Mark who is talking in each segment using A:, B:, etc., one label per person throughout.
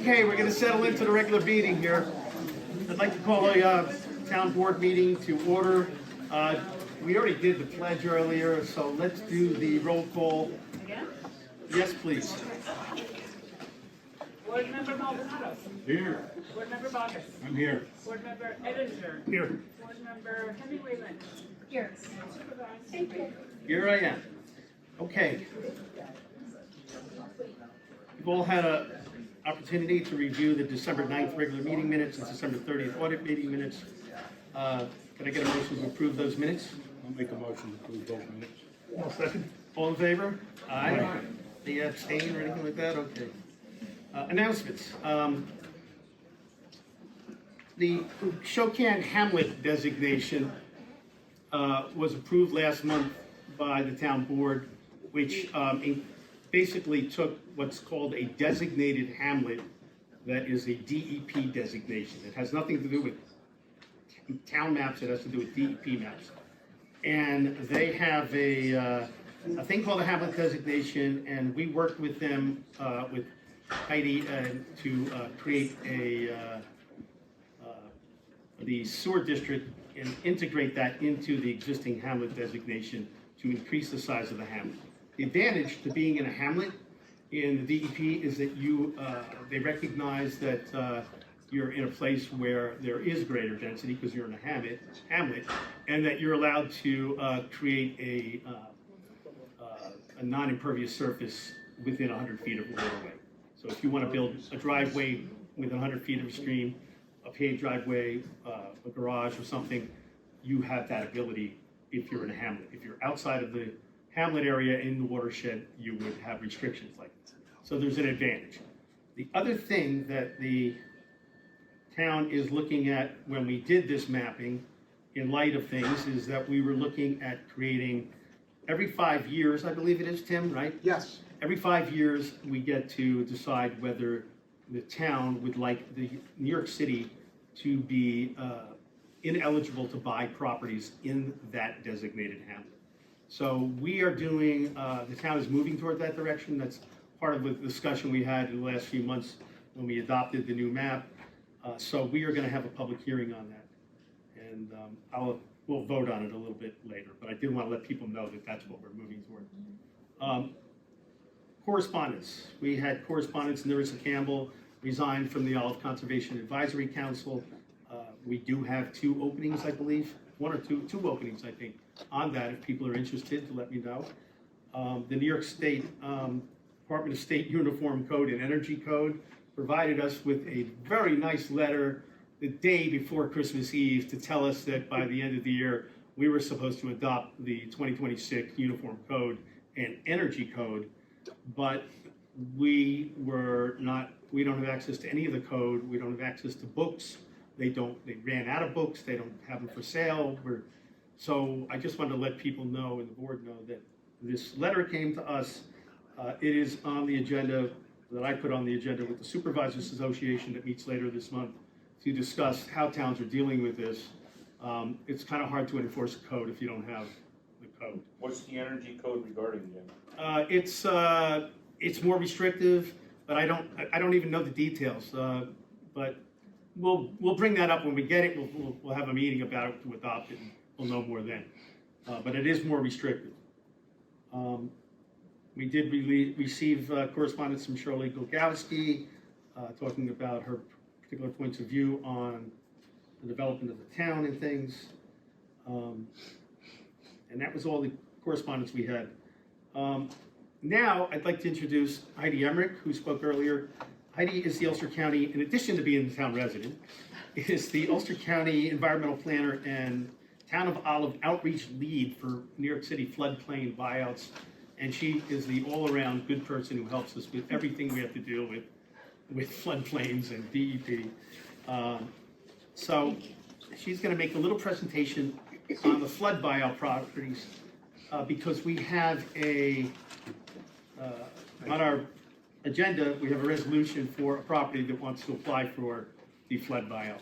A: Okay, we're gonna settle into the regular meeting here. I'd like to call a town board meeting to order. We already did the pledge earlier, so let's do the roll call.
B: Again?
A: Yes, please.
B: Board Member Maldonado.
A: Here.
B: Board Member Bogus.
A: I'm here.
B: Board Member Edinger.
A: Here.
B: Board Member Hemingway Lynch.
C: Here. Thank you.
A: Here I am. Okay. You've all had an opportunity to review the December 9th regular meeting minutes and December 30th audit meeting minutes. Can I get a motion to approve those minutes?
D: I'll make a motion to approve both minutes.
A: I'll second. All in favor? Aye. Any abstain or anything like that? Okay. Announcements. The Shokan Hamlet designation was approved last month by the town board, which basically took what's called a designated hamlet that is a DEP designation. It has nothing to do with town maps, it has to do with DEP maps. And they have a thing called a hamlet designation, and we worked with them, with Heidi, to create the sewer district and integrate that into the existing hamlet designation to increase the size of the hamlet. The advantage to being in a hamlet in the DEP is that they recognize that you're in a place where there is greater density because you're in a hamlet, and that you're allowed to create a non-impervious surface within 100 feet of a waterway. So if you want to build a driveway within 100 feet of a stream, a paved driveway, a garage or something, you have that ability if you're in a hamlet. If you're outside of the hamlet area in the watershed, you would have restrictions like this. So there's an advantage. The other thing that the town is looking at when we did this mapping, in light of things, is that we were looking at creating, every 5 years, I believe it is, Tim, right?
E: Yes.
A: Every 5 years, we get to decide whether the town would like the New York City to be ineligible to buy properties in that designated hamlet. So we are doing, the town is moving toward that direction. That's part of the discussion we had in the last few months when we adopted the new map. So we are going to have a public hearing on that. And we'll vote on it a little bit later, but I did want to let people know that that's what we're moving toward. Correspondence. We had correspondence. Nerissa Campbell resigned from the Olive Conservation Advisory Council. We do have 2 openings, I believe. 1 or 2 openings, I think, on that. If people are interested, to let me know. The New York State Department of State Uniform Code and Energy Code provided us with a very nice letter the day before Christmas Eve to tell us that by the end of the year, we were supposed to adopt the 2026 Uniform Code and Energy Code, but we don't have access to any of the code. We don't have access to books. They ran out of books. They don't have them for sale. So I just wanted to let people know and the board know that this letter came to us. It is on the agenda that I put on the agenda with the Supervisors Association that meets later this month to discuss how towns are dealing with this. It's kind of hard to enforce a code if you don't have the code.
D: What's the energy code regarding, Jim?
A: It's more restrictive, but I don't even know the details. But we'll bring that up when we get it. We'll have a meeting about it to adopt it, and we'll know more then. But it is more restrictive. We did receive correspondence from Shirley Golgowski talking about her particular points of view on the development of the town and things. And that was all the correspondence we had. Now, I'd like to introduce Heidi Emmerich, who spoke earlier. Heidi is the Ulster County, in addition to being the town resident, is the Ulster County Environmental Planner and Town of Olive Outreach Lead for New York City floodplain buyouts. And she is the all-around good person who helps us with everything we have to deal with floodplains and DEP. So she's going to make a little presentation on the flood buyout properties because we have on our agenda, we have a resolution for a property that wants to apply for the flood buyout.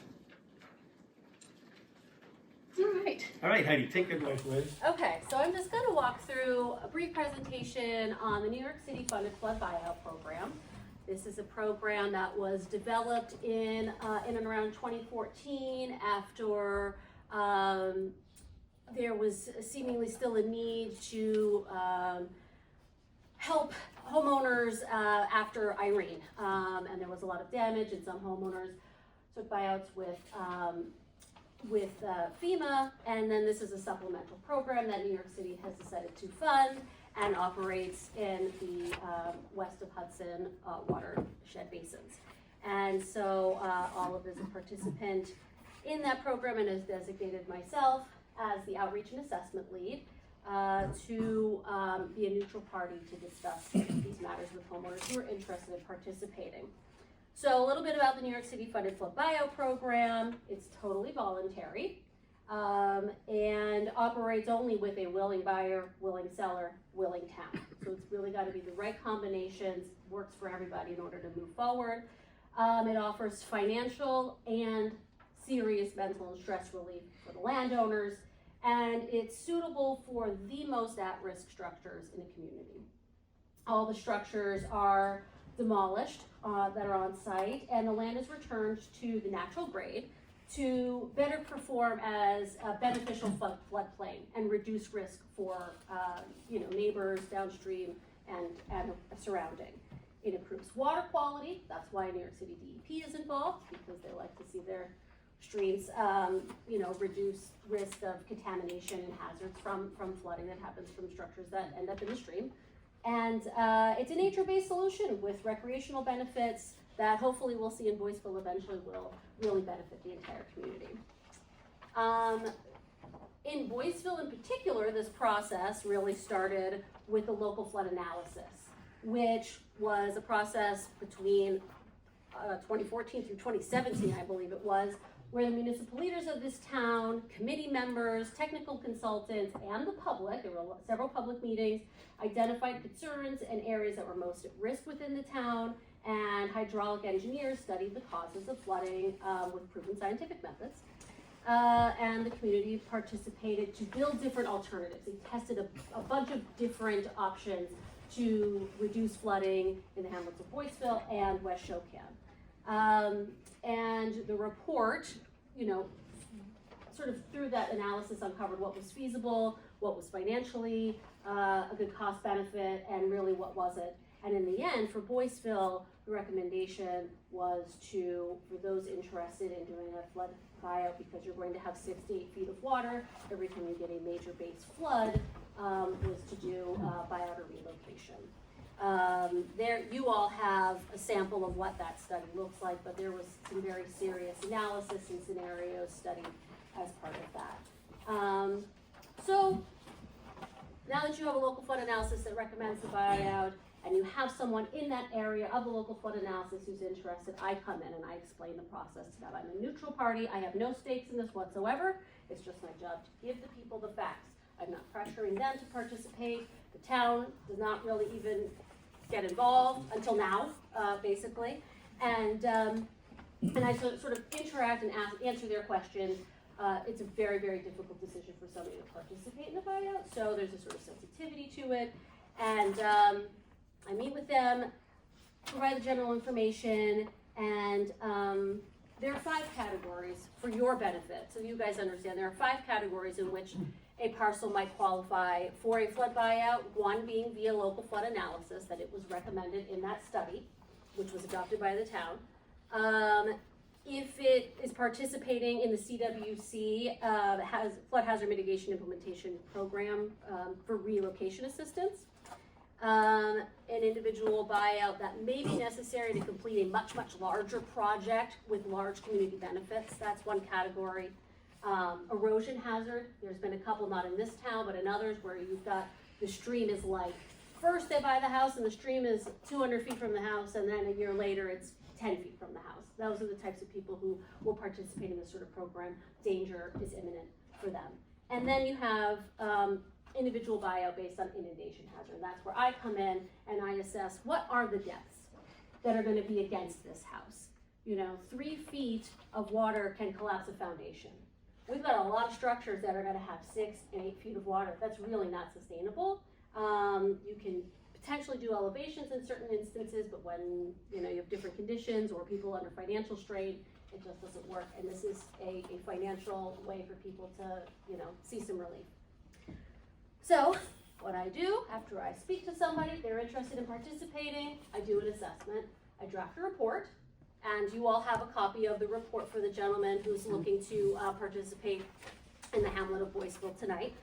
A: All right, Heidi, take it away, please.
C: Okay, so I'm just going to walk through a brief presentation on the New York City funded flood buyout program. This is a program that was developed in and around 2014 after there was seemingly still a need to help homeowners after Irene, and there was a lot of damage, and some homeowners took buyouts with FEMA, and then this is a supplemental program that New York City has decided to fund and operates in the west of Hudson watershed basins. And so Olive is a participant in that program and has designated myself as the outreach and assessment lead to be a neutral party to discuss these matters with homeowners who are interested in participating. So a little bit about the New York City funded flood buyout program. It's totally voluntary and operates only with a willing buyer, willing seller, willing town. So it's really got to be the right combinations, works for everybody in order to move forward. It offers financial and serious mental and stress relief for the landowners, and it's suitable for the most at-risk structures in a community. All the structures are demolished that are on site, and the land is returned to the natural grade to better perform as a beneficial floodplain and reduce risk for neighbors downstream and surrounding. It improves water quality. That's why New York City DEP is involved, because they like to see their streams reduce risk of contamination and hazards from flooding that happens from structures that end up in the stream. And it's a nature-based solution with recreational benefits that hopefully we'll see in Boyceville eventually will really benefit the entire community. In Boyceville in particular, this process really started with the local flood analysis, which was a process between 2014 through 2017, I believe it was, where the municipal leaders of this town, committee members, technical consultants, and the public, there were several public meetings, identified concerns and areas that were most at risk within the town, and hydraulic engineers studied the causes of flooding with proven scientific methods. And the community participated to build different alternatives. They tested a bunch of different options to reduce flooding in the hamlets of Boyceville and West Shokan. And the report, sort of through that analysis uncovered what was feasible, what was financially a good cost benefit, and really what wasn't. And in the end, for Boyceville, the recommendation was for those interested in doing a flood buyout, because you're going to have 6 to 8 feet of water every time you get a major base flood, was to do buyout or relocation. There, you all have a sample of what that study looks like, but there was some very serious analysis and scenarios studied as part of that. So now that you have a local flood analysis that recommends the buyout, and you have someone in that area of the local flood analysis who's interested, I come in and I explain the process to them. I'm a neutral party. I have no stakes in this whatsoever. It's just my job to give the people the facts. I'm not pressuring them to participate. The town does not really even get involved until now, basically. And I sort of interact and answer their questions. It's a very, very difficult decision for somebody to participate in the buyout, so there's a sort of sensitivity to it. And I meet with them, provide the general information, and there are 5 categories for your benefit, so you guys understand. There are 5 categories in which a parcel might qualify for a flood buyout, one being via local flood analysis, that it was recommended in that study, which was adopted by the town. If it is participating in the CWC Flood Hazard Mitigation Implementation Program for relocation assistance, an individual buyout that may be necessary to complete a much, much larger project with large community benefits, that's one category. Erosion hazard, there's been a couple, not in this town, but in others, where you've got the stream is like, first they buy the house and the stream is 200 feet from the house, and then a year later it's 10 feet from the house. Those are the types of people who will participate in this sort of program. Danger is imminent for them. And then you have individual buyout based on inundation hazard. That's where I come in and I assess what are the depths that are going to be against this house. 3 feet of water can collapse a foundation. We've got a lot of structures that are going to have 6 and 8 feet of water. That's really not sustainable. You can potentially do elevations in certain instances, but when, you know, you have different conditions or people under financial strain, it just doesn't work. And this is a financial way for people to, you know, see some relief. So what I do after I speak to somebody, if they're interested in participating, I do an assessment, I draft a report, and you all have a copy of the report for the gentleman who's looking to participate in the hamlet of Boyceville tonight.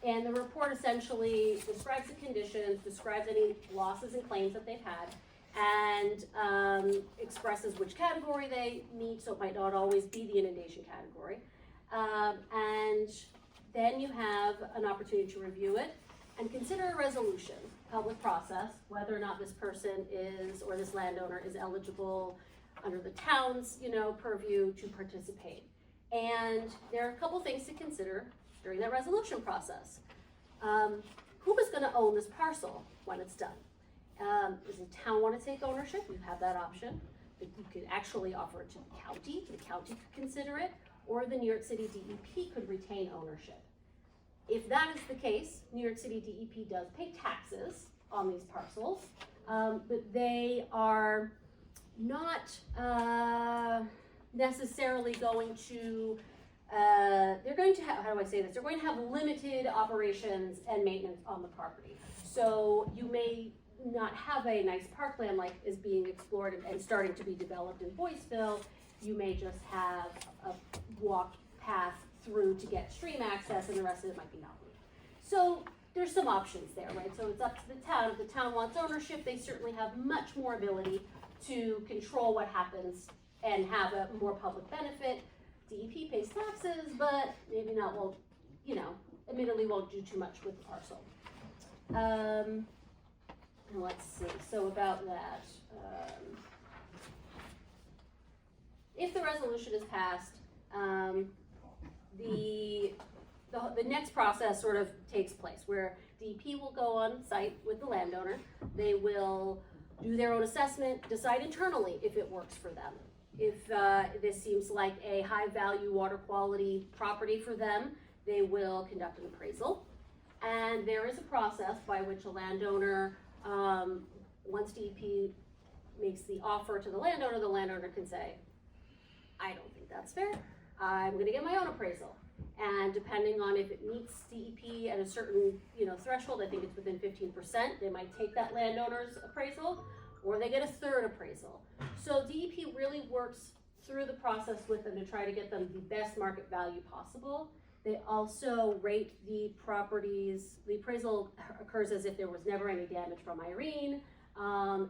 C: And the report essentially describes the conditions, describes any losses and claims that they've had, and expresses which category they meet, so it might not always be the inundation category. And then you have an opportunity to review it and consider a resolution, public process, whether or not this person is, or this landowner is eligible under the town's, you know, purview to participate. And there are a couple things to consider during that resolution process. Who is gonna own this parcel when it's done? Does the town wanna take ownership? You have that option. You could actually offer it to the county could consider it, or the New York City DEP could retain ownership. If that is the case, New York City DEP does pay taxes on these parcels, but they are not necessarily going to, they're going to have, how do I say this? They're going to have limited operations and maintenance on the property. So you may not have a nice parkland like is being explored and starting to be developed in Boyceville. You may just have a walk path through to get stream access, and the rest of it might be knotweed. So there's some options there, right? So it's up to the town. If the town wants ownership, they certainly have much more ability to control what happens and have a more public benefit. DEP pays taxes, but maybe not, well, you know, admittedly won't do too much with the parcel. And let's see, so about that. If the resolution is passed, the next process sort of takes place where DEP will go on site with the landowner. They will do their own assessment, decide internally if it works for them. If this seems like a high value water quality property for them, they will conduct an appraisal. And there is a process by which a landowner, once DEP makes the offer to the landowner can say, I don't think that's fair. I'm gonna get my own appraisal. And depending on if it meets DEP at a certain, you know, threshold, I think it's within 15%, they might take that landowner's appraisal, or they get a third appraisal. So DEP really works through the process with them to try to get them the best market value possible. They also rate the properties. The appraisal occurs as if there was never any damage from Irene.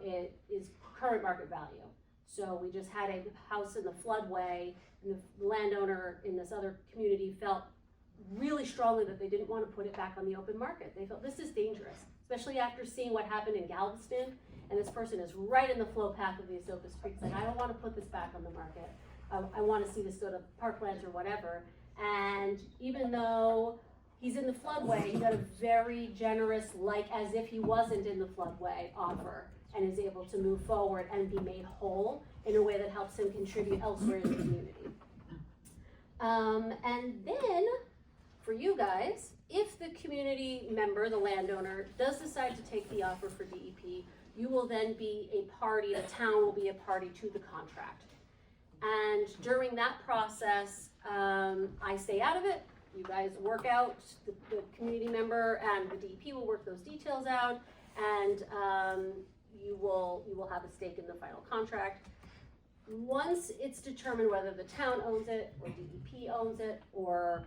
C: It is current market value. So we just had a house in the floodway, and the landowner in this other community felt really strongly that they didn't want to put it back on the open market. They felt this is dangerous, especially after seeing what happened in Galveston. And this person is right in the flow path of the Esopus Creek, saying, I don't want to put this back on the market. I want to see this go to parklands or whatever. And even though he's in the floodway, he got a very generous, like as if he wasn't in the floodway offer, and is able to move forward and be made whole in a way that helps him contribute elsewhere in the community. And then, for you guys, if the community member, the landowner, does decide to take the offer for DEP, you will then be a party, the town will be a party to the contract. And during that process, I stay out of it. You guys work out, the community member and the DEP will work those details out, and you will have a stake in the final contract. Once it's determined whether the town owns it, or DEP owns it, or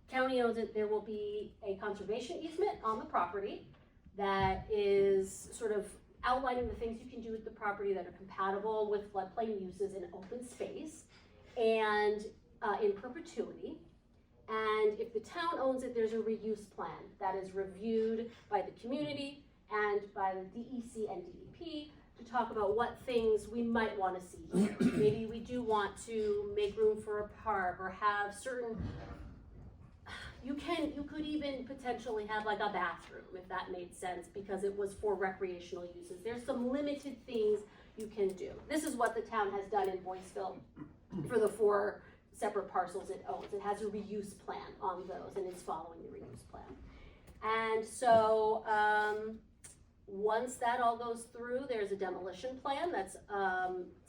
C: county owns it, there will be a conservation easement on the property that is sort of outlining the things you can do with the property that are compatible with floodplain uses in open space and in perpetuity. And if the town owns it, there's a reuse plan that is reviewed by the community and by the DEC and DEP to talk about what things we might want to see here. Maybe we do want to make room for a park or have certain, you could even potentially have like a bathroom if that made sense because it was for recreational uses. There's some limited things you can do. This is what the town has done in Boyceville for the 4 separate parcels it owns. It has a reuse plan on those and it's following the reuse plan. And so Once that all goes through, there's a demolition plan that's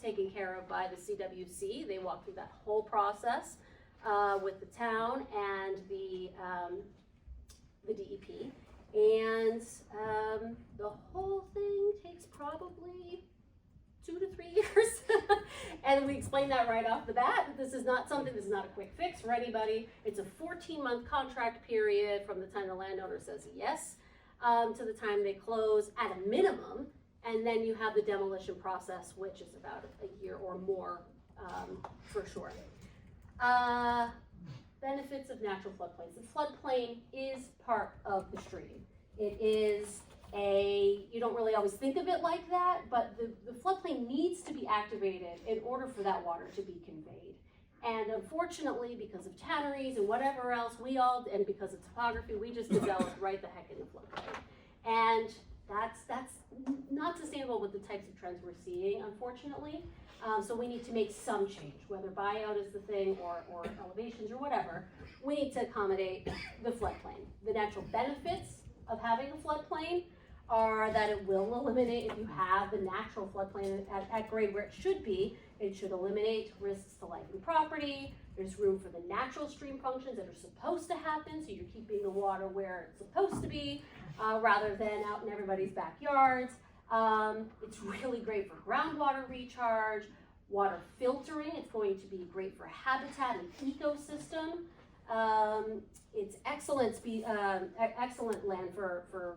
C: taken care of by the CWC. They walk through that whole process with the town and the DEP. And the whole thing takes probably 2 to 3 years. And we explain that right off the bat. This is not a quick fix for anybody. It's a 14-month contract period from the time the landowner says yes to the time they close at a minimum. And then you have the demolition process, which is about a year or more for sure. Benefits of natural floodplains. The floodplain is part of the stream. It is you don't really always think of it like that, but the floodplain needs to be activated in order for that water to be conveyed. And unfortunately, because of tanneries and whatever else, and because of topography, we just developed right the heck in the floodplain. And that's not sustainable with the types of trends we're seeing, unfortunately. So we need to make some change, whether buyout is the thing or elevations or whatever. We need to accommodate the floodplain. The natural benefits of having a floodplain are that it will eliminate, if you have the natural floodplain at grade where it should eliminate risks to life and property. There's room for the natural stream functions that are supposed to happen, so you're keeping the water where it's supposed to be, rather than out in everybody's backyards. It's really great for groundwater recharge, water filtering. It's going to be great for habitat and ecosystem. It's excellent land for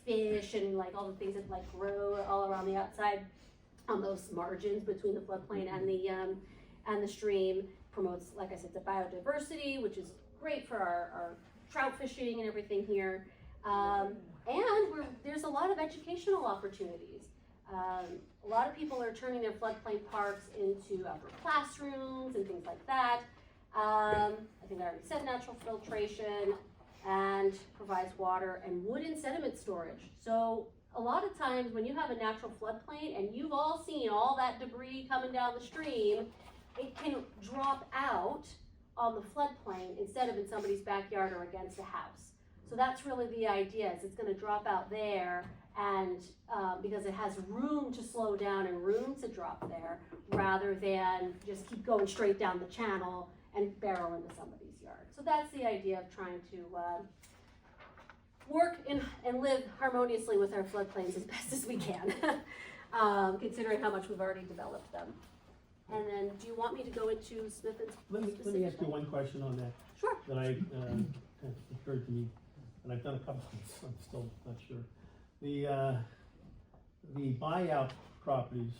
C: fish and like all the things that like grow all around the outside on those margins between the floodplain and the stream. Promotes, like I said, the biodiversity, which is great for our trout fishing and everything here. And there's a lot of educational opportunities. A lot of people are turning their floodplain parks into outdoor classrooms and things like that. I think I already said natural filtration, and provides water and wood and sediment storage. So a lot of times when you have a natural floodplain and you've all seen all that debris coming down the stream, it can drop out on the floodplain instead of in somebody's backyard or against a house. So that's really the idea, is it's going to drop out there, and because it has room to slow down and room to drop there, rather than just keep going straight down the channel and barrel into somebody's yard. So that's the idea of trying to work and live harmoniously with our floodplains as best as we can, considering how much we've already developed them. And then, do you want me to go into Smith and
E: Let me ask you one question on that.
C: Sure.
E: That has occurred to me, and I've done a couple things, I'm still not sure. The buyout properties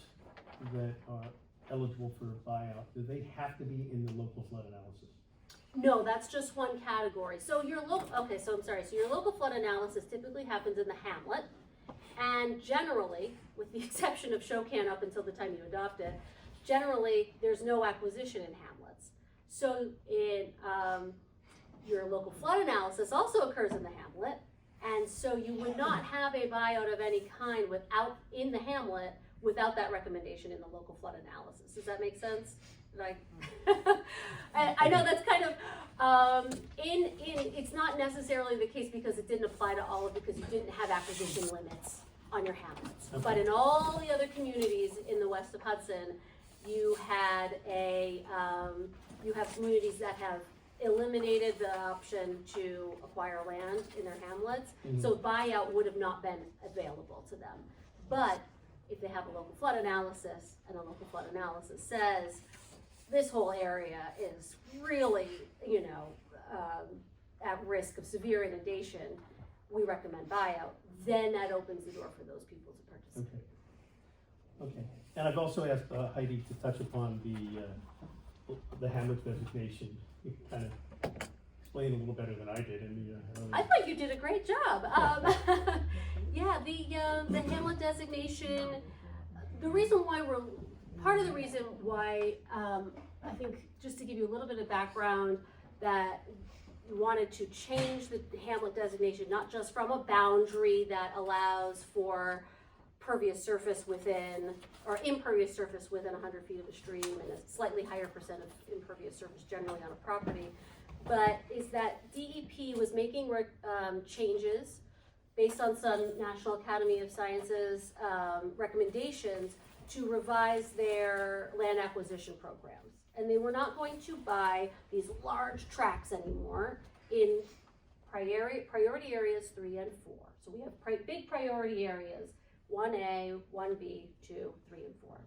E: that are eligible for buyout, do they have to be in the local flood analysis?
C: No, that's just one category. So your local flood analysis typically happens in the hamlet, and generally, with the exception of Shokan up until the time you adopt it, generally there's no acquisition in hamlets. So your local flood analysis also occurs in the hamlet, and so you would not have a buyout of any kind in the hamlet without that recommendation in the local flood analysis. Does that make sense? I know that's kind of it's not necessarily the case because it didn't apply to all of it, because you didn't have acquisition limits on your hamlets. Okay. But in all the other communities in the west of Hudson, you have communities that have eliminated the option to acquire land in their hamlets. Mm-hmm. So buyout would have not been available to them. But if they have a local flood analysis, and a local flood analysis says this whole area is really, at risk of severe inundation, we recommend buyout, then that opens the door for those people to participate.
E: Okay. And I've also asked Heidi to touch upon the hamlet designation. You kind of explained a little better than I did in the
C: I thought you did a great job. Yeah, the hamlet designation, part of the reason why, I think, just to give you a little bit of background, that we wanted to change the hamlet designation, not just from a boundary that allows for pervious surface within, or impervious surface within 100 feet of the stream, and a slightly higher percent of impervious surface generally on a property, but is that DEP was making changes based on some National Academy of Sciences recommendations, to revise their land acquisition programs. And they were not going to buy these large tracts anymore in priority areas 3 and 4. So we have big priority areas, 1A, 1B, 2, 3, and 4.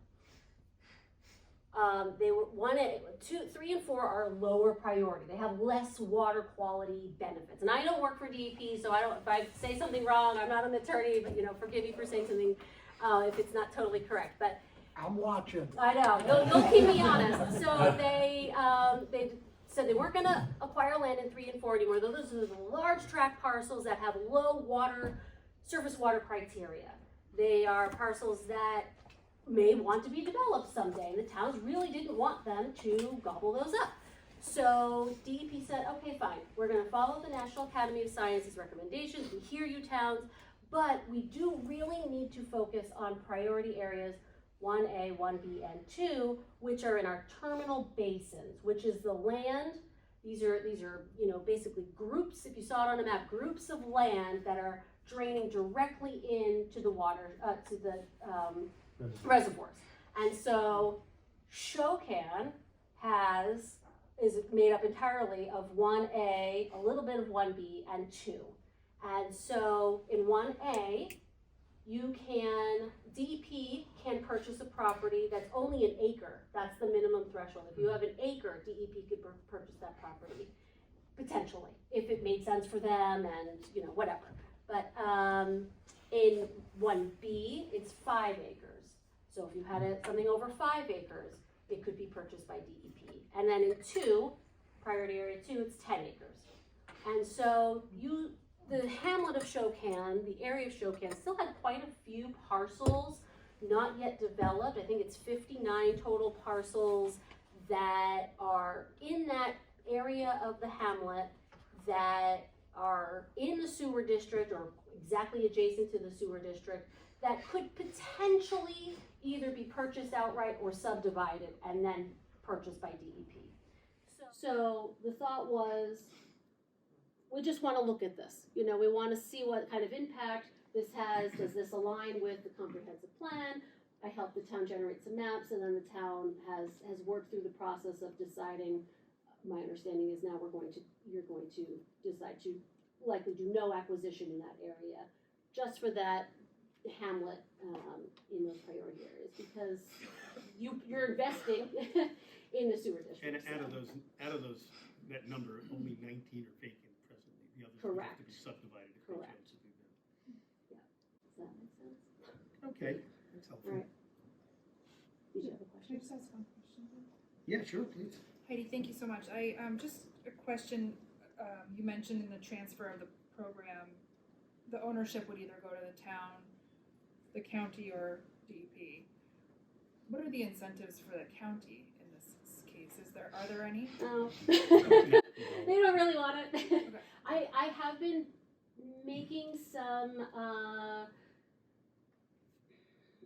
C: They were 1A, 2, 3, and 4 are lower priority. They have less water quality benefits. And I don't work for DEP, so if I say something wrong, I'm not an attorney, but forgive me for saying something if it's not totally correct. But
F: I'm watching.
C: I know, you'll keep me honest. So they said they weren't gonna acquire land in 3 and 4 anymore. Those are the large tract parcels that have low surface water criteria. They are parcels that may want to be developed someday, and the towns really didn't want them to gobble those up. So DEP said, okay, fine, we're gonna follow the National Academy of Sciences recommendations. We hear you, towns, but we do really need to focus on priority areas 1A, 1B, and 2, which are in our terminal basins, which is the land. These are basically groups, if you saw it on a map, groups of land that are draining directly into the water, to the reservoirs. And so Shokan is made up entirely of 1A, a little bit of 1B, and 2. And so in 1A, DEP can purchase a property that's only an acre. That's the minimum threshold. If you have an acre, DEP could purchase that property, potentially, if it made sense for them and, whatever. But in 1B, it's 5 acres. So if you had something over 5 acres, it could be purchased by DEP. And then in 2, priority area 2, it's 10 acres. And so the hamlet of Shokan, the area of Shokan, still had quite a few parcels not yet developed. I think it's 59 total parcels that are in that area of the hamlet that are in the sewer district or exactly adjacent to the sewer district that could potentially either be purchased outright or subdivided and then purchased by DEP. So the thought was, we just want to look at this. We want to see what kind of impact this has. Does this align with the comprehensive plan? I helped the town generate some maps, and then the town has worked through the process of deciding. My understanding is now you're going to decide to likely do no acquisition in that area, just for that hamlet in those priority areas, because you're investing in the sewer district.
A: And out of those, that number, only 19 are vacant presently. The others would have to be subdivided if they chose to do that.
C: Yeah. Does that make sense?
A: Okay, that's helpful.
C: Right. Did you have a question?
G: Can I just ask one question?
A: Yeah, sure, please.
G: Heidi, thank you so much. Just a question. You mentioned in the transfer of the program, the ownership would either go to the town, the county, or DEP. What are the incentives for the county in this case? Are there any?
C: No. They don't really want it.
G: Okay.
C: I have been making some,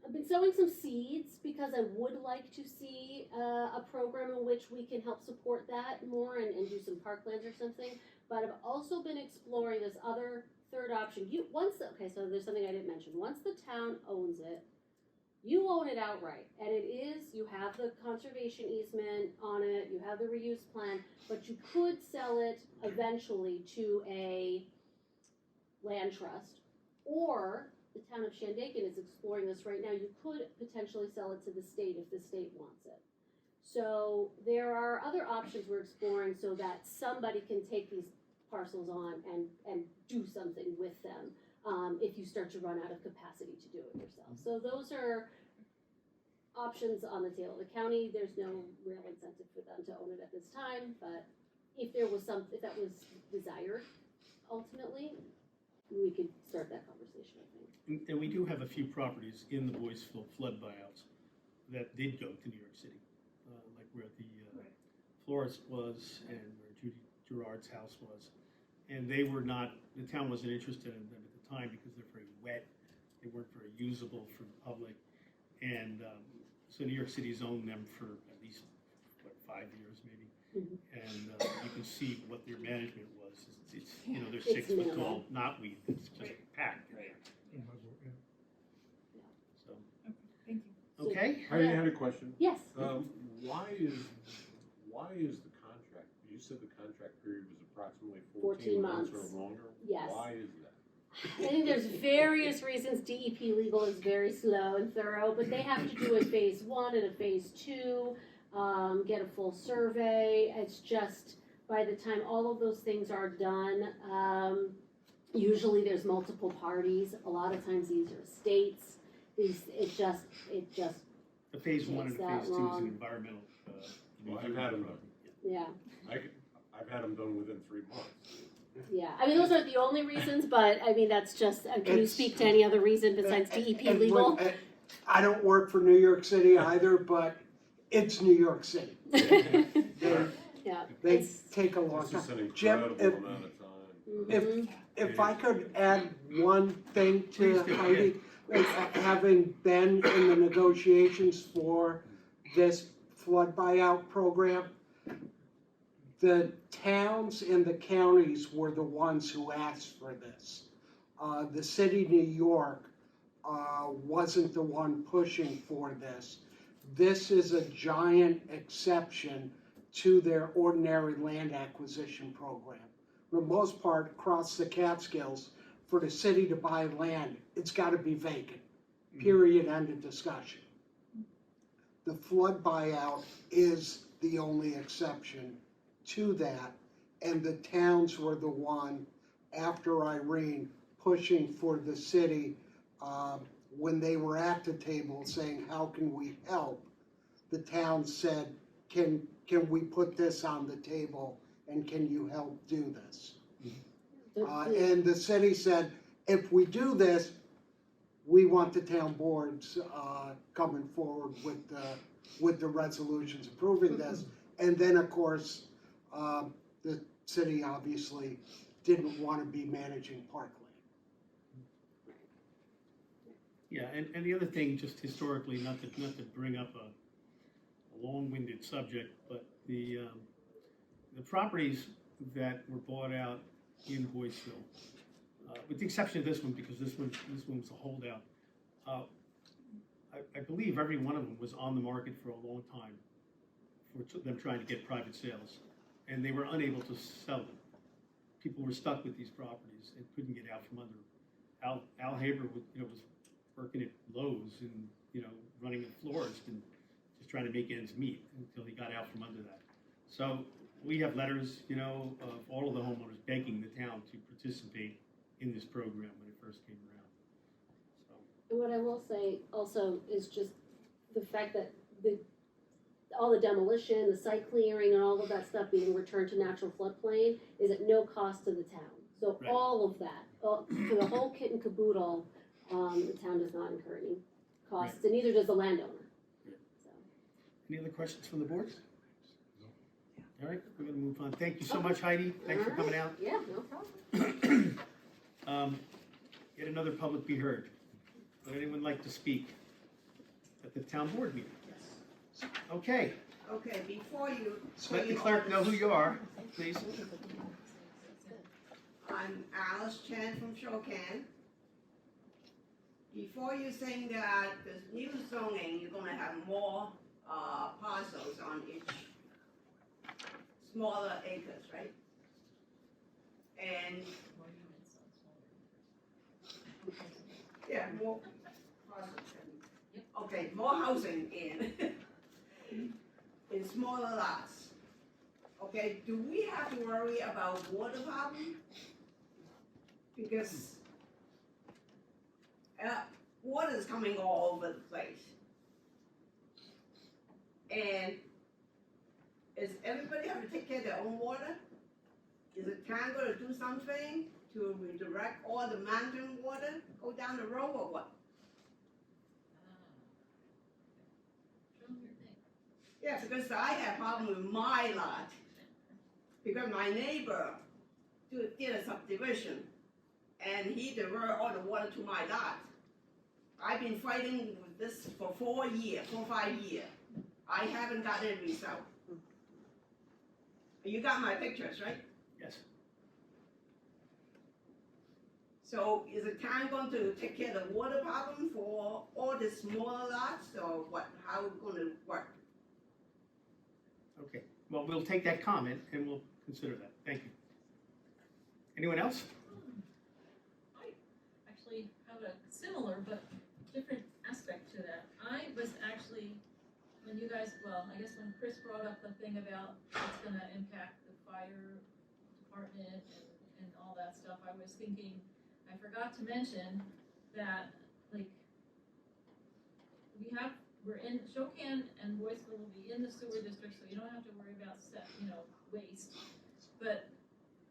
C: I've been sowing some seeds because I would like to see a program in which we can help support that more and do some parklands or something. But I've also been exploring this other third option. So there's something I didn't mention. Once the town owns it, you own it outright, and you have the conservation easement on it, you have the reuse plan, but you could sell it eventually to a land trust, or the town of Shandaken is exploring this right now. You could potentially sell it to the state if the state wants it. So there are other options we're exploring so that somebody can take these parcels on and do something with them if you start to run out of capacity to do it yourself. So those are options on the table. The county, there's no real incentive for them to own it at this time, but if that was desired ultimately, we could start that conversation, I think.
A: And we do have a few properties in the Boyceville flood buyouts that did go to New York City, like where the florist was and where Judy Gerard's house was. And the town wasn't interested in them at the time because they're very wet. They weren't very usable for the public. And so New York City's owned them for at least, 5 years maybe. Mm-hmm. And you can see what their management was. It's you know, they're
C: It's
A: 6 foot
C: minimal.
A: tall knotweed, it's just
G: Right.
A: packed.
G: Right.
A: So,
G: Thank you.
A: okay,
F: I had a question.
C: Yes.
F: Why is the contract, you said the contract period was approximately
C: 14
F: 14 months
C: months.
F: or longer?
C: Yes.
F: Why is that?
C: I think there's various reasons DEP legal is very slow and thorough, but they have to do a phase 1 and a phase 2, get a full survey. It's just, by the time all of those things are done, usually there's multiple parties. A lot of times these are estates. It just,
A: the phase 1 and
C: Takes
A: the
C: that
A: phase 2 is
C: long.
A: an environmental.
F: Well, I've had 'em done.
C: yeah.
F: I've had them done within 3 months.
C: Yeah, I mean, those aren't the only reasons, but I mean, that's just, can you
H: It's-
C: speak to any other reason besides DEP
H: And
C: legal?
H: when- I don't work for New York City either, but it's New York City. They,
C: Yeah.
H: they
C: It's-
H: take a long
F: It's
H: time.
F: just an
H: Jim,
F: incredible amount of time.
C: Mhm.
H: If I could add one thing
A: Please
H: to
A: do,
H: Heidi, having been in the negotiations for this flood buyout program, the towns and the counties were the ones who asked for this. The city of New York wasn't the one pushing for this. This is a giant exception to their ordinary land acquisition program. For the most part, across the Catskills, for the city to buy land, it's gotta be vacant, period, end of discussion. The flood buyout is the only exception to that, and the towns were the one, after Irene, pushing for the city, when they were at the table saying, how can we help? The town said, can we put this on the table, and can you help do this? And the city said, if we do this, we want the town boards coming forward with the resolutions approving this. And then, of course, the city obviously didn't want to be managing parkland.
A: Yeah, and the other thing, just historically, not to bring up a long-winded subject, but the properties that were bought out in Boyceville, with the exception of this one, because this one was a holdout, I believe every one of them was on the market for a long time for them trying to get private sales, and they were unable to sell them. People were stuck with these properties and couldn't get out from under. Al Haber was working at Lowe's and, running a florist and just trying to make ends meet until he got out from under that. So we have letters, of all of the homeowners begging the town to participate in this program when it first came around. So,
C: And what I will say also is just the fact that all the demolition, the site clearing, and all of that stuff being returned to natural floodplain is at no cost to the town. So
A: Right.
C: all of that, for the whole kit and caboodle, the town does not incur any costs, and neither does the landowner.
A: Right.
C: So,
A: any other questions from the board? All right, we're gonna move on. Thank you so much, Heidi. Thanks for coming out.
C: yeah, no problem.
A: Yet another public be heard. Would anyone like to speak at the town board meeting? Yes. Okay,
I: Okay, before you.
A: let the clerk know who you are, please.
I: I'm Alice Chan from Shokan. Before you saying that this new zoning, you're gonna have more, parcels on each smaller acres, right? And. Yeah, more parcels, okay, more housing in smaller lots. Okay, do we have to worry about water problem? Because water is coming all over the place. And is everybody have to take care of their own water? Is the town gonna do something to redirect all the mountain water, go down the road or what? Yeah, because I have problem with my lot. Because my neighbor did a subdivision and he diverted all the water to my lot. I've been fighting with this for 4 or 5 years. I haven't got any result. You got my pictures, right?
A: Yes.
I: So is the town going to take care of the water problem for all the smaller lots, or what, how it gonna work?
A: Okay, well, we'll take that comment and we'll consider that. Thank you. Anyone else?
J: I actually have a similar but different aspect to that. I was actually, when you guys, well, I guess when Chris brought up the thing about it's gonna impact the fire department and all that stuff, I was thinking, I forgot to mention that, like, we're in, Shokan and Boyceville will be in the sewer district, so you don't have to worry about waste. But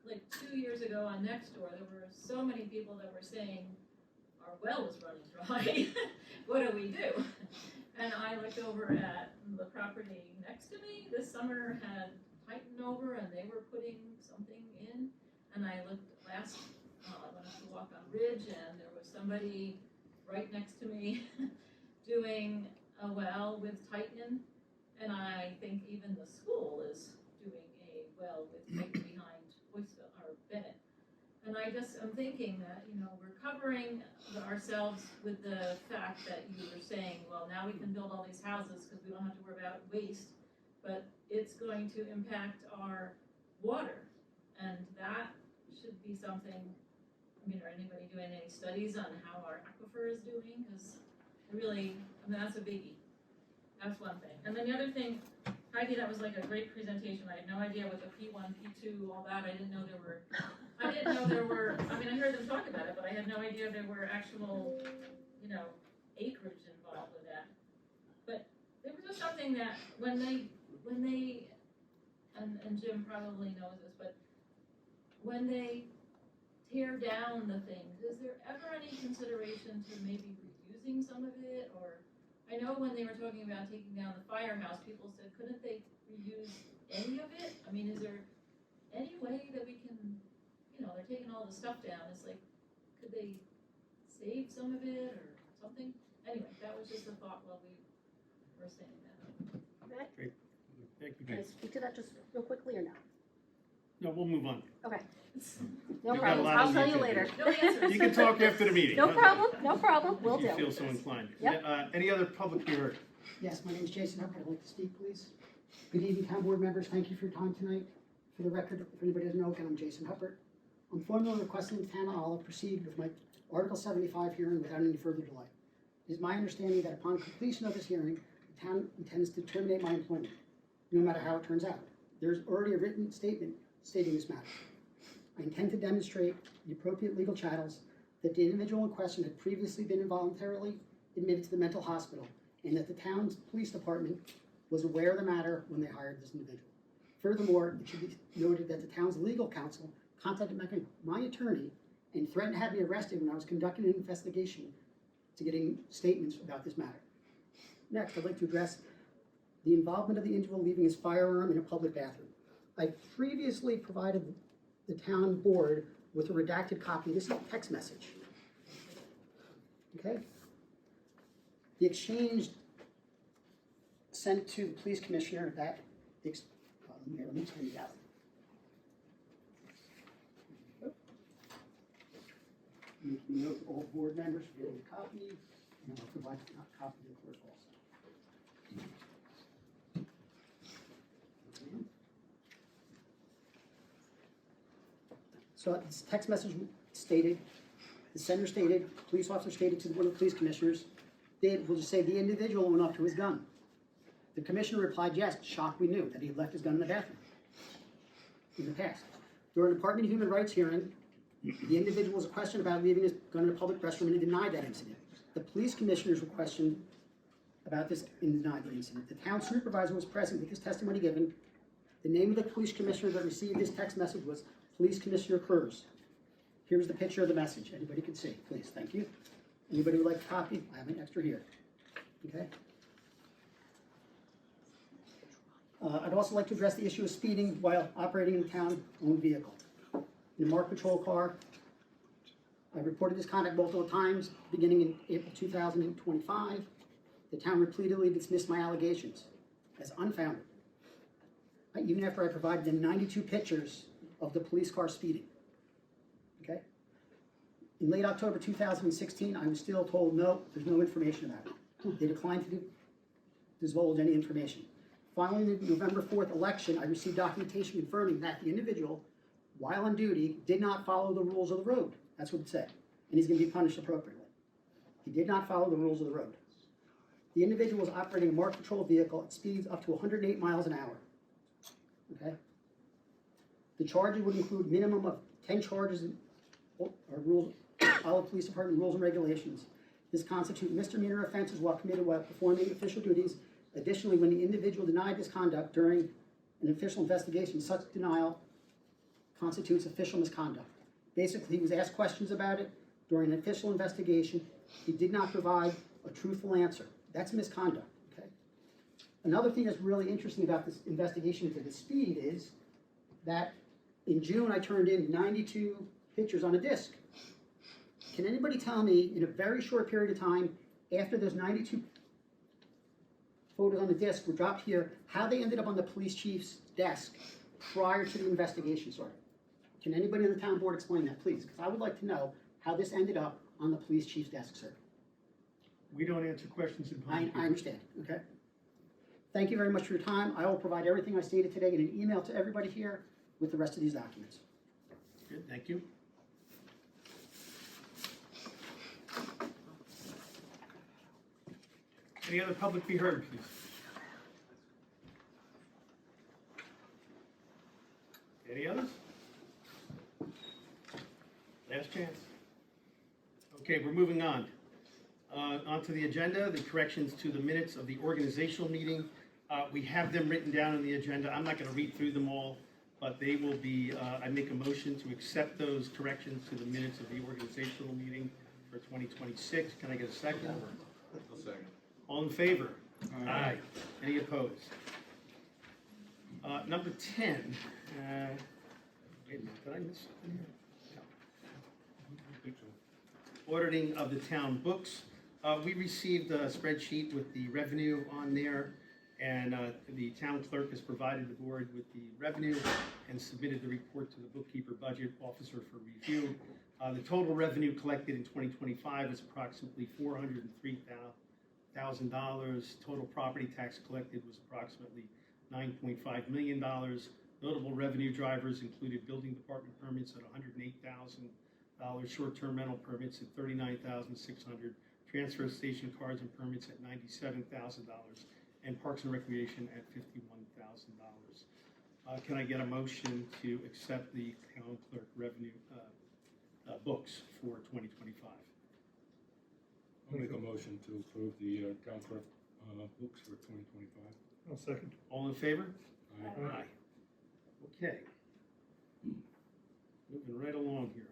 J: like 2 years ago on Nextdoor, there were so many people that were saying, our well is running dry. What do we do? And I looked over at the property next to me. This summer had Titan over and they were putting something in. And I looked last, I went up to walk on Ridge and there was somebody right next to me doing a well with Titan. And I think even the school is doing a well with Titan behind Boyceville or Bennett. And I'm thinking that, we're covering ourselves with the fact that you were saying, well, now we can build all these houses because we don't have to worry about waste, but it's going to impact our water. And that should be something, are anybody doing any studies on how our aquifer is doing? Because that's a biggie. That's one thing. And then the other thing, Heidi, that was like a great presentation. I had no idea what the P1, P2, all that. I didn't know there were, I heard them talk about it, but I had no idea there were actual, acreage involved with that. But there was just something that when they, and Jim probably knows this, but when they tear down the things, is there ever any consideration to maybe reusing some of it? Or I know when they were talking about taking down the firehouse, people said, couldn't they reuse any of it? Is there any way that we can, they're taking all the stuff down, it's like, could they save some of it or something? Anyway, that was just a thought while we were saying that.
A: Thank you,
C: Can I
A: Jane.
C: speak to that just real quickly or no?
A: No, we'll move on.
C: Okay.
A: You've
C: No
A: got a
C: problem,
A: lot
C: I'll
A: on
C: tell
A: the
C: you
A: agenda.
C: later.
J: No answers.
A: You can talk after the meeting.
C: No
A: How's
C: problem, will
A: that?
C: do.
A: If you feel so inclined.
C: Yep.
A: Any other public be heard?
K: Yes, my name is Jason Hubbard. I'd like to speak, please. Good evening, town board members. Thank you for your time tonight. For the record, if anybody doesn't know, again, I'm Jason Hubbard. I'm formally requesting the town of Olive proceed with my Article 75 hearing without any further delay. It is my understanding that upon completion of this hearing, the town intends to terminate my employment, no matter how it turns out. There's already a written statement stating this matter. I intend to demonstrate the appropriate legal channels that the individual in question had previously been involuntarily admitted to the mental hospital, and that the town's police department was aware of the matter when they hired this individual. Furthermore, it should be noted that the town's legal counsel contacted my attorney and threatened to have me arrested when I was conducting an investigation to getting statements about this matter. Next, I'd like to address the involvement of the individual leaving his firearm in a public bathroom. I previously provided the town board with a redacted copy. This is a text message. Okay? The exchange sent to the police commissioner that, let me turn it out. Making note of all board members for getting a copy, and I'll provide a copy to the clerk also. So this text message stated, the sender stated, police officer stated to one of the police commissioners, we'll just say the individual went up to his gun. The commissioner replied, yes, shocked we knew that he had left his gun in the bathroom in the past. During a Department of Human Rights hearing, the individual was questioned about leaving his gun in a public restroom and he denied that incident. The police commissioners were questioned about this and denied the incident. The town supervisor was present with his testimony given. The name of the police commissioner that received this text message was Police Commissioner Kurz. Here's the picture of the message. Anybody can see, please, thank you. Anybody would like a copy? I have an extra here. Okay. I'd also like to address the issue of speeding while operating in a town-owned vehicle. In a marked patrol car, I reported this conduct multiple times, beginning in April 2025. The town repeatedly dismissed my allegations as unfounded, even after I provided them 92 pictures of the police car speeding. Okay? In late October 2016, I was still told, no, there's no information about it. They declined to divulge any information. Following the November 4th election, I received documentation confirming that the individual, while on duty, did not follow the rules of the road. That's what it said. And he's going to be punished appropriately. He did not follow the rules of the road. The individual was operating a marked patrol vehicle at speeds up to 108 miles an hour. Okay? The charges would include minimum of 10 charges or rules, Iowa Police Department rules and regulations. This constitute misdemeanor offenses while committed while performing official duties. Additionally, when the individual denied this conduct during an official investigation, such denial constitutes official misconduct. Basically, he was asked questions about it during an official investigation. He did not provide a truthful answer. That's misconduct, okay? Another thing that's really interesting about this investigation into the speed is that in June, I turned in 92 pictures on a disc. Can anybody tell me, in a very short period of time, after those 92 photos on the disc were dropped here, how they ended up on the police chief's desk prior to the investigation started? Can anybody on the town board explain that, please? Because I would like to know how this ended up on the police chief's desk, sir.
A: We don't answer questions in
K: I
A: public.
K: understand, okay? Thank you very much for your time. I will provide everything I stated today in an email to everybody here with the rest of these documents.
A: Good, thank you. Any other public be heard, please? Any others? Last chance. Okay, we're moving on. Onto the agenda, the corrections to the minutes of the organizational meeting. We have them written down on the agenda. I'm not going to read through them all, but they will be, I make a motion to accept those corrections to the minutes of the organizational meeting for 2026. Can I get a second?
F: I'll second.
A: All in favor? Aye. Any opposed? Number 10, wait a minute, did I miss something here? Auditing of the town books. We received a spreadsheet with the revenue on there, and the town clerk has provided the board with the revenue and submitted the report to the bookkeeper budget officer for review. The total revenue collected in 2025 is approximately $403,000. Total property tax collected was approximately $9.5 million. Notable revenue drivers included building department permits at $108,000, short-term rental permits at $39,600, transfer station cards and permits at $97,000, and parks and recreation at $51,000. Can I get a motion to accept the town clerk revenue books for 2025?
F: I'll make a motion to approve the town clerk books for 2025.
E: I'll second.
A: All in favor?
F: Aye.
A: Aye. Okay. Moving right along here.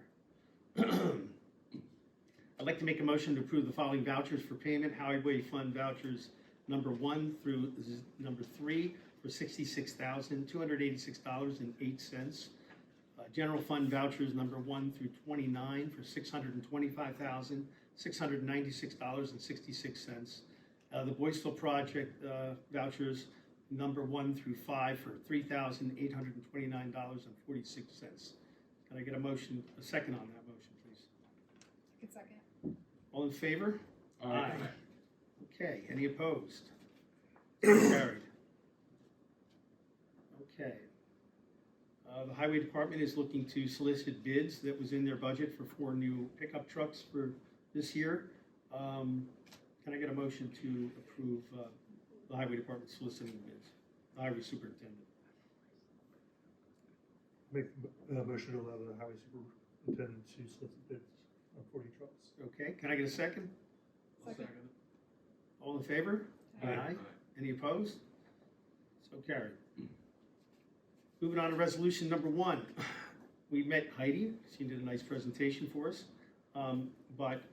A: I'd like to make a motion to approve the following vouchers for payment. Highway Fund vouchers number 1 through number 3 for $66,286.08. General Fund vouchers number 1 through 29 for $625,696.66. The Boyceville Project vouchers number 1 through 5 for $3,829.46. Can I get a motion, a second on that motion, please?
G: Second.
A: All in favor?
F: Aye.
A: Okay, any opposed? Carried. Okay. The Highway Department is looking to solicit bids. That was in their budget for 4 new pickup trucks for this year. Can I get a motion to approve the Highway Department soliciting bids? The Highway Superintendent.
E: Make a motion to allow the highway superintendent to solicit bids on 40 trucks.
A: Okay, can I get a second?
G: Second.
A: All in favor?
F: Aye.
A: Any opposed? So carried. Moving on to resolution number 1. We met Heidi. She did a nice presentation for us. But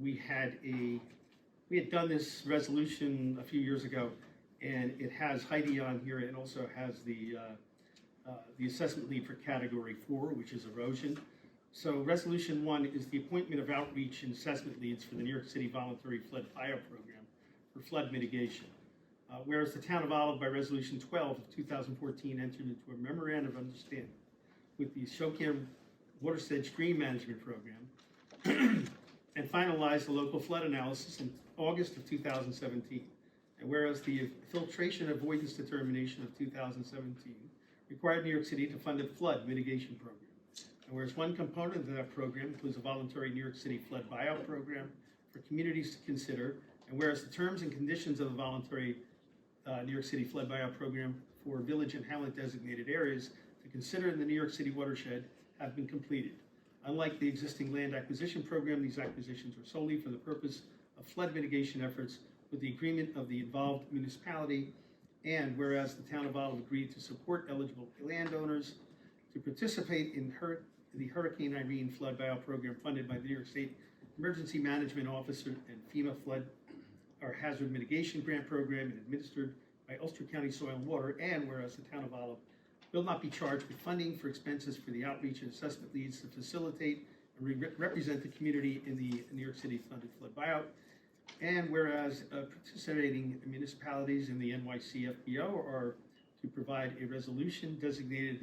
A: we had done this resolution a few years ago, and it has Heidi on here. It also has the assessment lead for category 4, which is erosion. So resolution 1 is the appointment of outreach and assessment leads for the New York City Voluntary Flood Buyout Program for flood mitigation. Whereas the town of Olive by resolution 12 of 2014 entered into a memorandum of understanding with the Shokan Watershed Stream Management Program and finalized the local flood analysis in August of 2017. And whereas the filtration avoidance determination of 2017 required New York City to fund a flood mitigation program. And whereas one component of that program includes a voluntary New York City flood buyout program for communities to consider, and whereas the terms and conditions of the voluntary New York City flood buyout program for village and hamlet designated areas to consider in the New York City watershed have been completed. Unlike the existing land acquisition program, these acquisitions were solely for the purpose of flood mitigation efforts with the agreement of the involved municipality. And whereas the town of Olive agreed to support eligible landowners to participate in the Hurricane Irene flood buyout program funded by the New York State Emergency Management Officer and FEMA flood or hazard mitigation grant program and administered by Ulster County Soil and Water. And whereas the town of Olive will not be charged with funding for expenses for the outreach and assessment leads to facilitate and represent the community in the New York City funded flood buyout. And whereas participating municipalities in the NYC FBO are to provide a resolution designating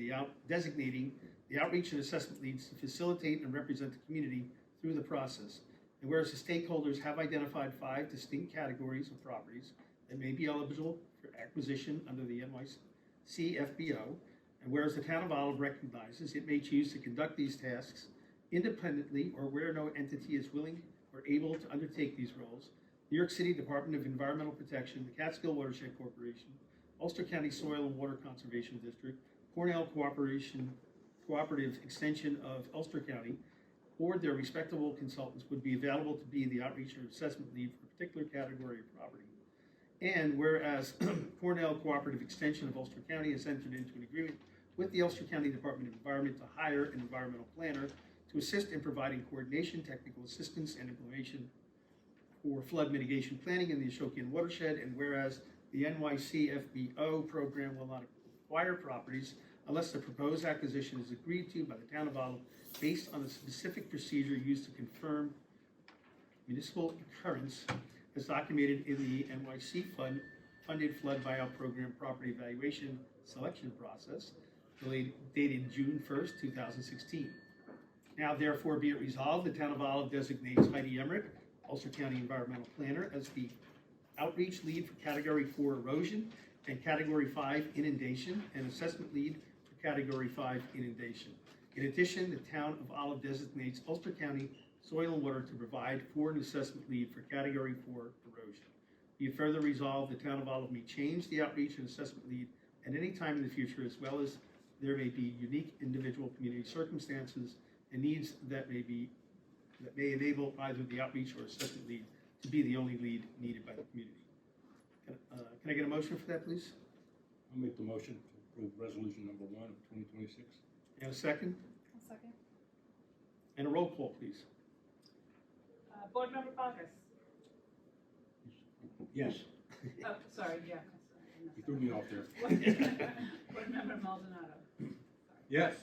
A: the outreach and assessment leads to facilitate and represent the community through the process. And whereas the stakeholders have identified 5 distinct categories of properties that may be eligible for acquisition under the NYC FBO, and whereas the town of Olive recognizes it may choose to conduct these tasks independently or where no entity is willing or able to undertake these roles, New York City Department of Environmental Protection, the Catskill Watershed Corporation, Ulster County Soil and Water Conservation District, Cornell Cooperative Extension of Ulster County, or their respectable consultants would be available to be the outreach or assessment lead for a particular category of property. And whereas Cornell Cooperative Extension of Ulster County has entered into an agreement with the Ulster County Department of Environment to hire an environmental planner to assist in providing coordination, technical assistance, and implementation for flood mitigation planning in the Ashokian watershed. And whereas the NYC FBO program will not acquire properties unless the proposed acquisition is agreed to by the town of Olive based on the specific procedure used to confirm municipal occurrence as documented in the NYC funded flood buyout program property evaluation selection process dated June 1st, 2016. Now therefore be it resolved, the town of Olive designates Heidi Emmerich, Ulster County Environmental Planner, as the outreach lead for Category 4 erosion and Category 5 inundation, and assessment lead for Category 5 inundation. In addition, the town of Olive designates Ulster County Soil and Water to provide for an assessment lead for Category 4 erosion. Be it further resolved, the town of Olive may change the outreach and assessment lead at any time in the future, as well as there may be unique individual community circumstances and needs that may enable either the outreach or assessment lead to be the only lead needed by the community. Can I get a motion for that, please?
D: I'll make the motion to approve resolution number 1 of 2026.
A: And a second?
G: I'll second.
A: And a roll call, please.
B: Board Member Vargas.
D: Yes.
B: Oh, sorry, yeah.
D: You threw me off there.
B: Board Member Maldonado.
D: Yes.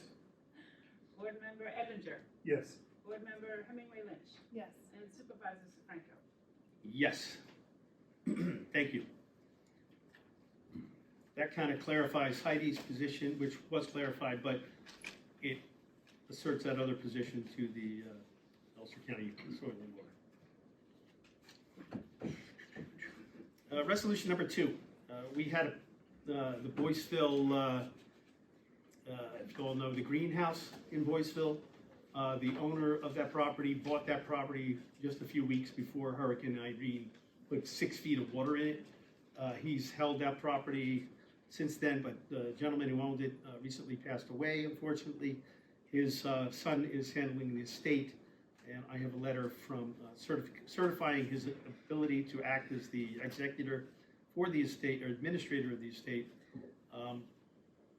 B: Board Member Edinger.
E: Yes.
B: Board Member Hemingway Lynch.
G: Yes.
B: And Supervisor Franco.
A: Yes. Thank you. That kind of clarifies Heidi's position, which was clarified, but it asserts that other position to the Ulster County Soil and Water. Resolution number 2. We had the Boyceville, if you all know the greenhouse in Boyceville. The owner of that property bought that property just a few weeks before Hurricane Irene put 6 feet of water in it. He's held that property since then, but the gentleman who owned it recently passed away, unfortunately. His son is handling the estate, and I have a letter from certifying his ability to act as the executor for the estate, or administrator of the estate.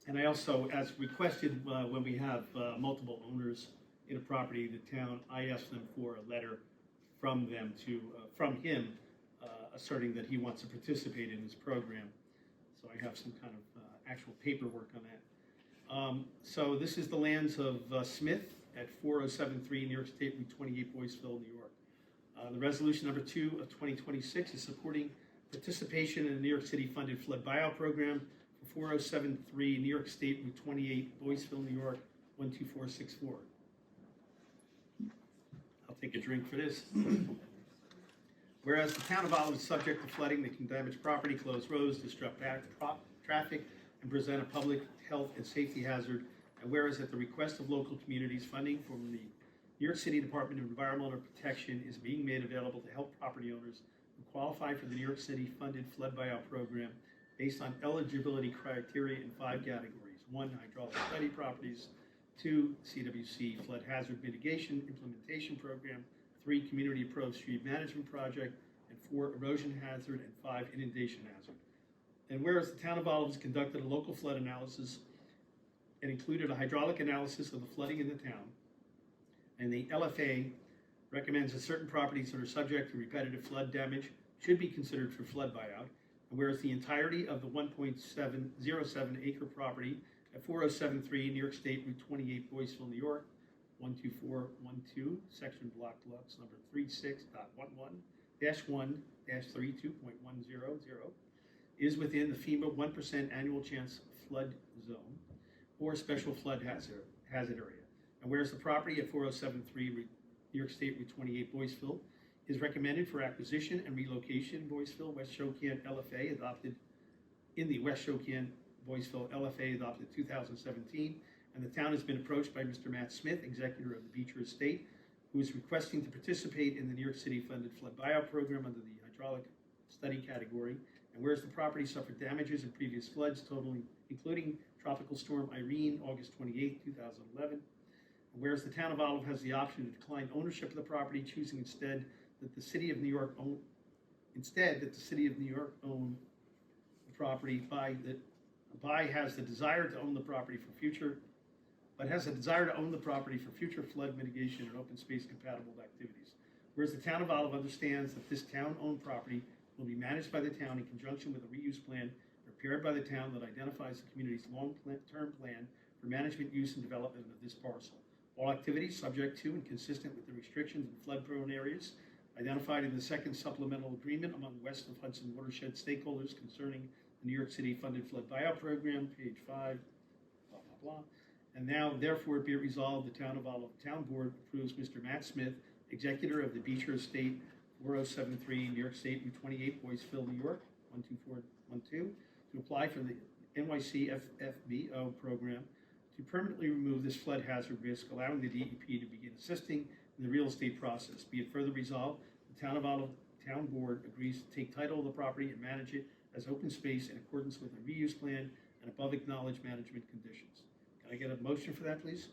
A: And I also, as requested, when we have multiple owners in a property, the town, I asked them for a letter from them from him, asserting that he wants to participate in this program. So I have some kind of actual paperwork on that. So this is the lands of Smith at 4073 New York State Route 28, Boyceville, New York. The resolution number 2 of 2026 is supporting participation in the New York City funded flood buyout program for 4073 New York State Route 28, Boyceville, New York 12464. I'll take a drink for this. Whereas the town of Olive is subject to flooding that can damage property, close roads, disrupt traffic, and present a public health and safety hazard. And whereas at the request of local communities, funding from the New York City Department of Environmental Protection is being made available to help property owners who qualify for the New York City funded flood buyout program based on eligibility criteria in 5 categories. 1, hydraulic study properties. 2, CWC flood hazard mitigation implementation program. 3, community approach street management project. And 4, erosion hazard. And 5, inundation hazard. And whereas the town of Olive has conducted a local flood analysis and included a hydraulic analysis of the flooding in the town, and the LFA recommends that certain properties that are subject to repetitive flood damage should be considered for flood buyout. And whereas the entirety of the 1.707 acre property at 4073 New York State Route 28, Boyceville, New York, 12412, section block lots number 36.11-1-32.100, is within the FEMA 1% annual chance flood zone or special flood hazard area. And whereas the property at 4073 New York State Route 28, Boyceville, is recommended for acquisition and relocation in Boyceville, West Shokan LFA adopted in the West Shokan Boyceville LFA adopted 2017, and the town has been approached by Mr. Matt Smith, executor of the Beecher Estate, who is requesting to participate in the New York City funded flood buyout program under the hydraulic study category. And whereas the property suffered damages in previous floods including Tropical Storm Irene, August 28, 2011. And whereas the town of Olive has the option to decline ownership of the property, choosing instead that the city of New York own the property. Has the desire to own the property for future flood mitigation and open space compatible activities. Whereas the town of Olive understands that this town-owned property will be managed by the town in conjunction with a reuse plan prepared by the town that identifies the community's long-term plan for management, use, and development of this parcel. All activities subject to and consistent with the restrictions in flood-prone areas identified in the second supplemental agreement among West of Hudson watershed stakeholders concerning the New York City funded flood buyout program, page 5, blah, blah, blah. And now, therefore, be it resolved, the Town of Olive Town Board approves Mr. Matt Smith, executor of the Beecher Estate, 4073 New York State Route 28, Boyceville, New York, 12412, to apply for the NYC FFBO program to permanently remove this flood hazard risk, allowing the DEP to begin assisting in the real estate process. Be it further resolved, the Town of Olive Town Board agrees to take title of the property and manage it as open space in accordance with a reuse plan and above acknowledged management conditions. Can I get a motion for that, please?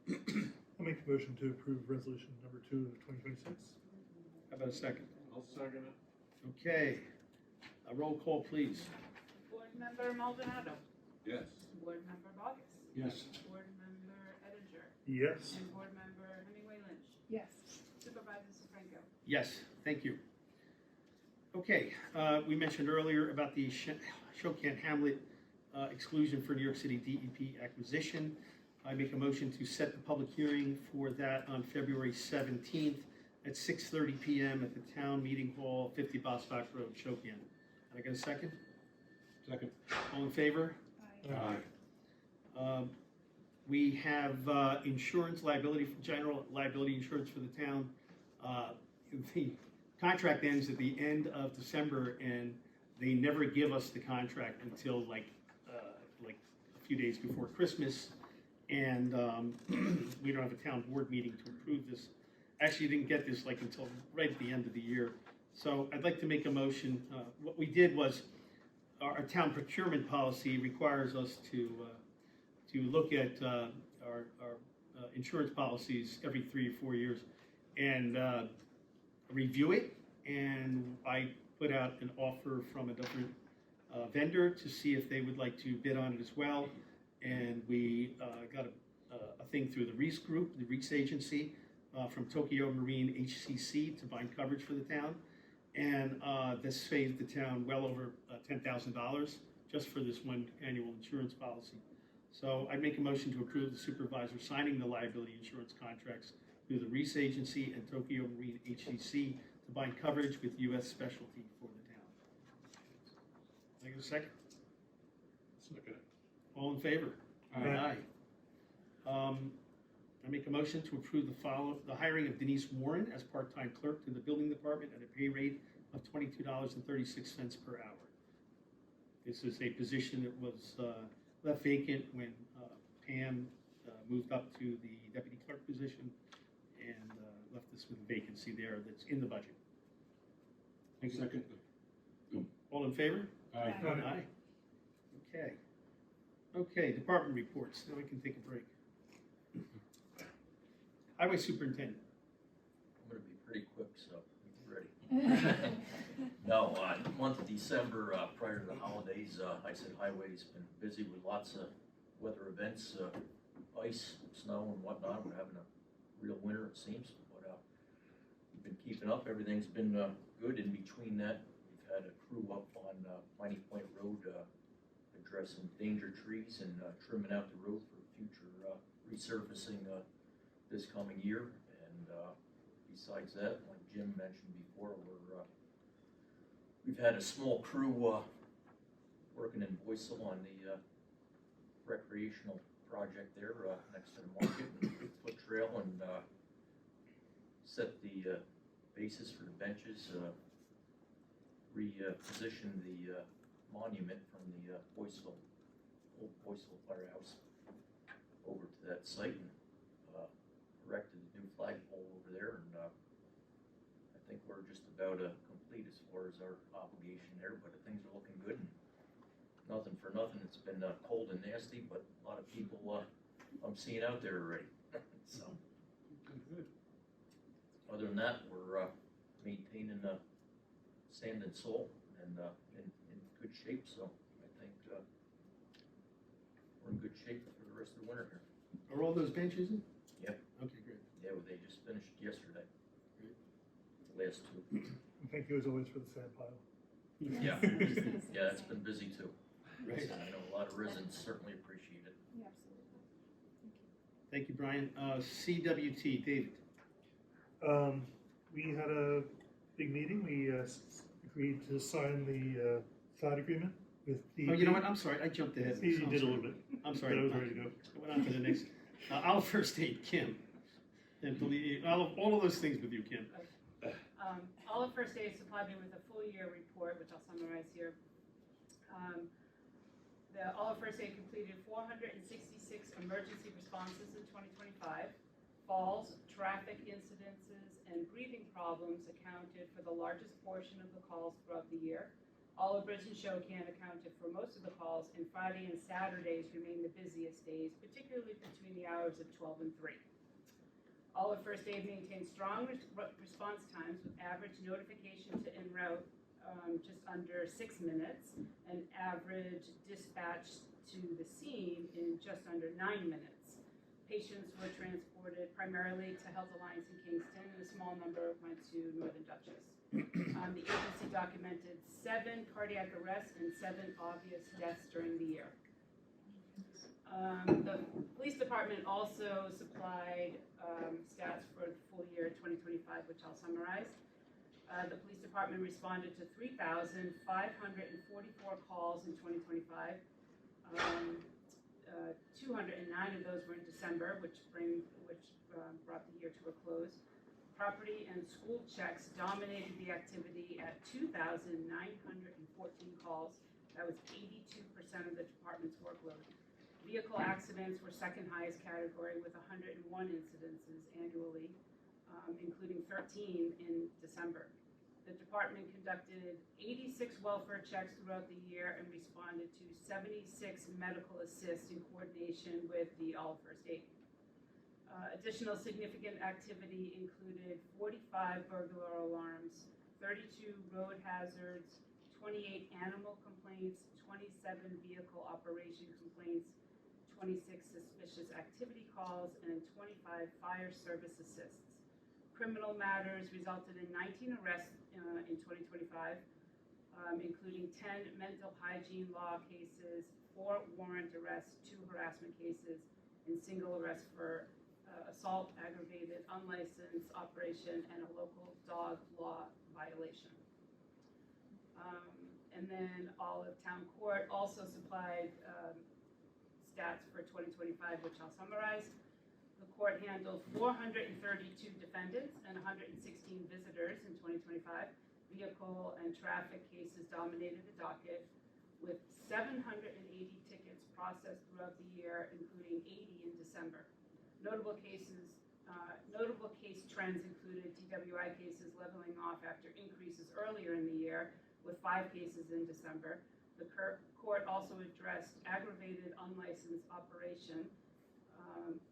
L: I'll make the motion to approve resolution number 2 of 2026.
A: How about a second?
F: I'll second it.
A: Okay, a roll call, please.
B: Board Member Maldonado.
F: Yes.
B: Board Member Bogus.
D: Yes.
B: Board Member Edinger.
L: Yes.
B: And Board Member Hemingway Lynch.
G: Yes.
B: Supervisor Franco.
A: Yes, thank you. Okay, we mentioned earlier about the Shokan Hamlet exclusion for New York City DEP acquisition. I make a motion to set the public hearing for that on February 17th at 6:30 p.m. at the Town Meeting Hall, 50 Bostock Road, Shokan. Can I get a second?
D: Second.
A: All in favor?
F: Aye.
A: We have insurance liability, general liability insurance for the town. The contract ends at the end of December, and they never give us the contract until like a few days before Christmas. And we don't have a town board meeting to approve this. Actually, didn't get this until right at the end of the year. So I'd like to make a motion. What we did was our town procurement policy requires us to look at our insurance policies every 3 or 4 years and review it. And I put out an offer from a different vendor to see if they would like to bid on it as well. And we got a thing through the Reese Group, the Reese Agency, from Tokyo Marine HCC to bind coverage for the town. And this saved the town well over $10,000 just for this one annual insurance policy. So I make a motion to approve the supervisor signing the liability insurance contracts through the Reese Agency and Tokyo Marine HCC to bind coverage with U.S. specialty for the town. Can I get a second?
F: Second it.
A: All in favor?
L: Aye.
A: I make a motion to approve the hiring of Denise Warren as part-time clerk to the building department at a pay rate of $22.36 per hour. This is a position that was left vacant when Pam moved up to the deputy clerk position and left us with a vacancy there that's in the budget. Thank you.
F: Second.
A: All in favor?
D: Aye.
A: Aye. Okay. Okay, department reports, now we can take a break. Highway superintendent.
M: I'm gonna be pretty quick, so be ready. No, month of December, prior to the holidays, I said highway's been busy with lots of weather events, ice, snow and whatnot. We're having a real winter, it seems, but, we've been keeping up. Everything's been, good. In between that, we've had a crew up on, Piney Point Road, addressing danger trees and, trimming out the road for future, resurfacing, this coming year. And, besides that, like Jim mentioned before, we've had a small crew, working in Boyceville on the, recreational project there, next to the market and foot trail, and, set the, basis for the benches, reposition the, monument from the, old Boyceville Firehouse over to that site, and, erected a new flagpole over there, and, I think we're just about, complete as far as our obligation there, but things are looking good. And nothing for nothing, it's been, cold and nasty, but a lot of people, I'm seeing out there already, so.
F: Good.
M: Other than that, we're, maintaining, sand and soil and, in good shape, so I think, we're in good shape for the rest of the winter here.
A: Are all those benches in?
M: Yep.
A: Okay, great.
M: Yeah, well, they just finished yesterday. The last two.
L: And thank you as always for the sand pile.
M: Yeah, yeah, it's been busy too.
A: Right.
M: So I know a lot of residents certainly appreciate it.
G: Yeah, absolutely.
A: Thank you, Brian. CWT, David.
L: We had a big meeting. We agreed to sign the side agreement with DEP.
A: Oh, you know what, I'm sorry, I jumped ahead.
L: You
A: I'm
L: did a
A: sorry.
L: little bit.
A: I'm sorry.
L: But I was ready to go.
A: I went on to the next. Olive First Aid, Kim. And believe, all of those things with you, Kim.
B: Olive First Aid supplied me with a full year report, which I'll summarize here. The Olive First Aid completed 466 emergency responses in 2025. Falls, traffic incidences, and breathing problems accounted for the largest portion of the calls throughout the year. Olive Bridge and Shokan accounted for most of the calls, and Friday and Saturdays remain the busiest days, particularly between the hours of 12 and 3. Olive First Aid maintains strong response times with average notification to en route just under 6 minutes and average dispatch to the scene in just under 9 minutes. Patients were transported primarily to Health Alliance in Kingston, and a small number went to Northern Dutchess. The agency documented 7 cardiac arrests and 7 obvious deaths during the year. The police department also supplied stats for the full year 2025, which I'll summarize. The police department responded to 3,544 calls in 2025. 209 of those were in December, which brought the year to a close. Property and school checks dominated the activity at 2,914 calls. That was 82% of the department's workload. Vehicle accidents were second highest category with 101 incidences annually, including 13 in December. The department conducted 86 welfare checks throughout the year and responded to 76 medical assists in coordination with the Olive First Aid. Additional significant activity included 45 burglar alarms, 32 road hazards, 28 animal complaints, 27 vehicle operation complaints, 26 suspicious activity calls, and 25 fire service assists. Criminal matters resulted in 19 arrests in 2025, including 10 mental hygiene law cases, 4 warrant arrests, 2 harassment cases, and single arrest for assault, aggravated, unlicensed operation, and a local dog law violation. And then Olive Town Court also supplied stats for 2025, which I'll summarize. The court handled 432 defendants and 116 visitors in 2025. Vehicle and traffic cases dominated the docket, with 780 tickets processed throughout the year, including 80 in December. Notable case trends included DWI cases leveling off after increases earlier in the year, with 5 cases in December. The court also addressed aggravated unlicensed operation,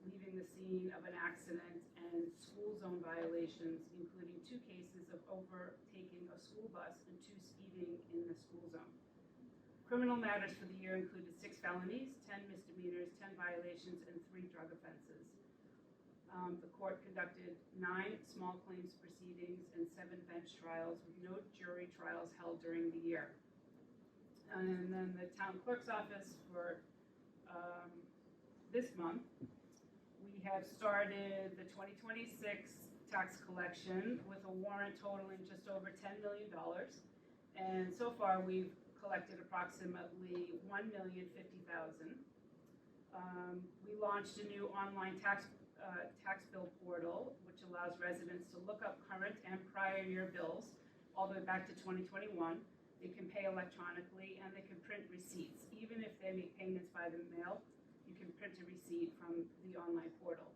B: leaving the scene of an accident, and school zone violations, including 2 cases of overtaking a school bus and 2 speeding in the school zone. Criminal matters for the year included 6 felonies, 10 misdemeanors, 10 violations, and 3 drug offenses. The court conducted 9 small claims proceedings and 7 bench trials, with no jury trials held during the year. And then the town clerk's office for this month, we have started the 2026 tax collection with a warrant totaling just over $10 million. And so far, we've collected approximately $1,050,000. We launched a new online tax bill portal, which allows residents to look up current and prior year bills all the way back to 2021. They can pay electronically and they can print receipts. Even if they make payments by the mail, you can print a receipt from the online portal.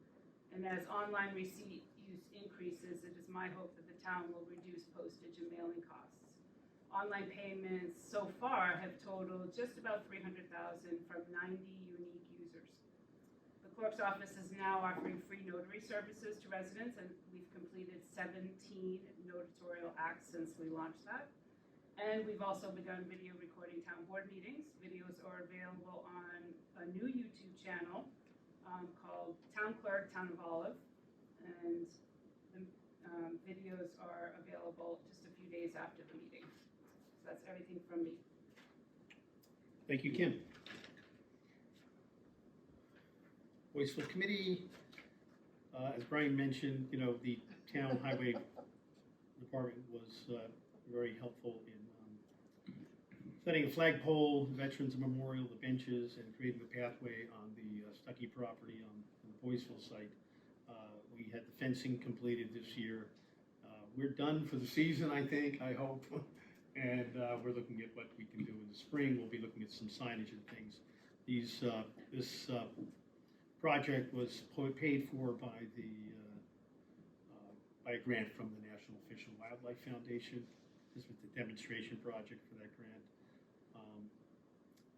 B: And as online receipt use increases, it is my hope that the town will reduce postage and mailing costs. Online payments so far have totaled just about $300,000 from 90 unique users. The clerk's office is now offering free notary services to residents, and we've completed 17 notarial acts since we launched that. And we've also begun video recording town board meetings. Videos are available on a new YouTube channel called Town Clerk, Town of Olive. And the videos are available just a few days after the meeting. So that's everything from me.
A: Thank you, Kim. Wasteful Committee, as Brian mentioned, the town highway department was very helpful in setting a flagpole, the Veterans Memorial, the benches, and creating a pathway on the Stuckey property on the Boyceville site. We had the fencing completed this year. We're done for the season, I think, I hope. And we're looking at what we can do in the spring. We'll be looking at some signage and things. This project was paid for by a grant from the National Fish and Wildlife Foundation. This was the demonstration project for that grant.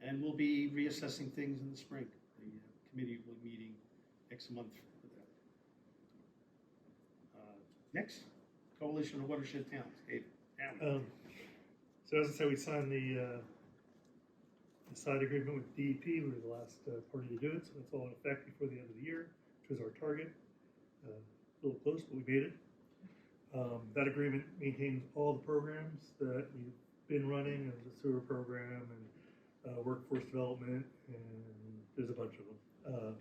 A: And we'll be reassessing things in the spring. The committee will be meeting next month for that. Next, Coalition of Watershed Towns. David.
L: So as I said, we signed the side agreement with DEP. We were the last party to do it, so it's all in effect before the end of the year, which was our target. A little close, but we made it. That agreement maintains all the programs that we've been running, the sewer program and workforce development, and there's a bunch of them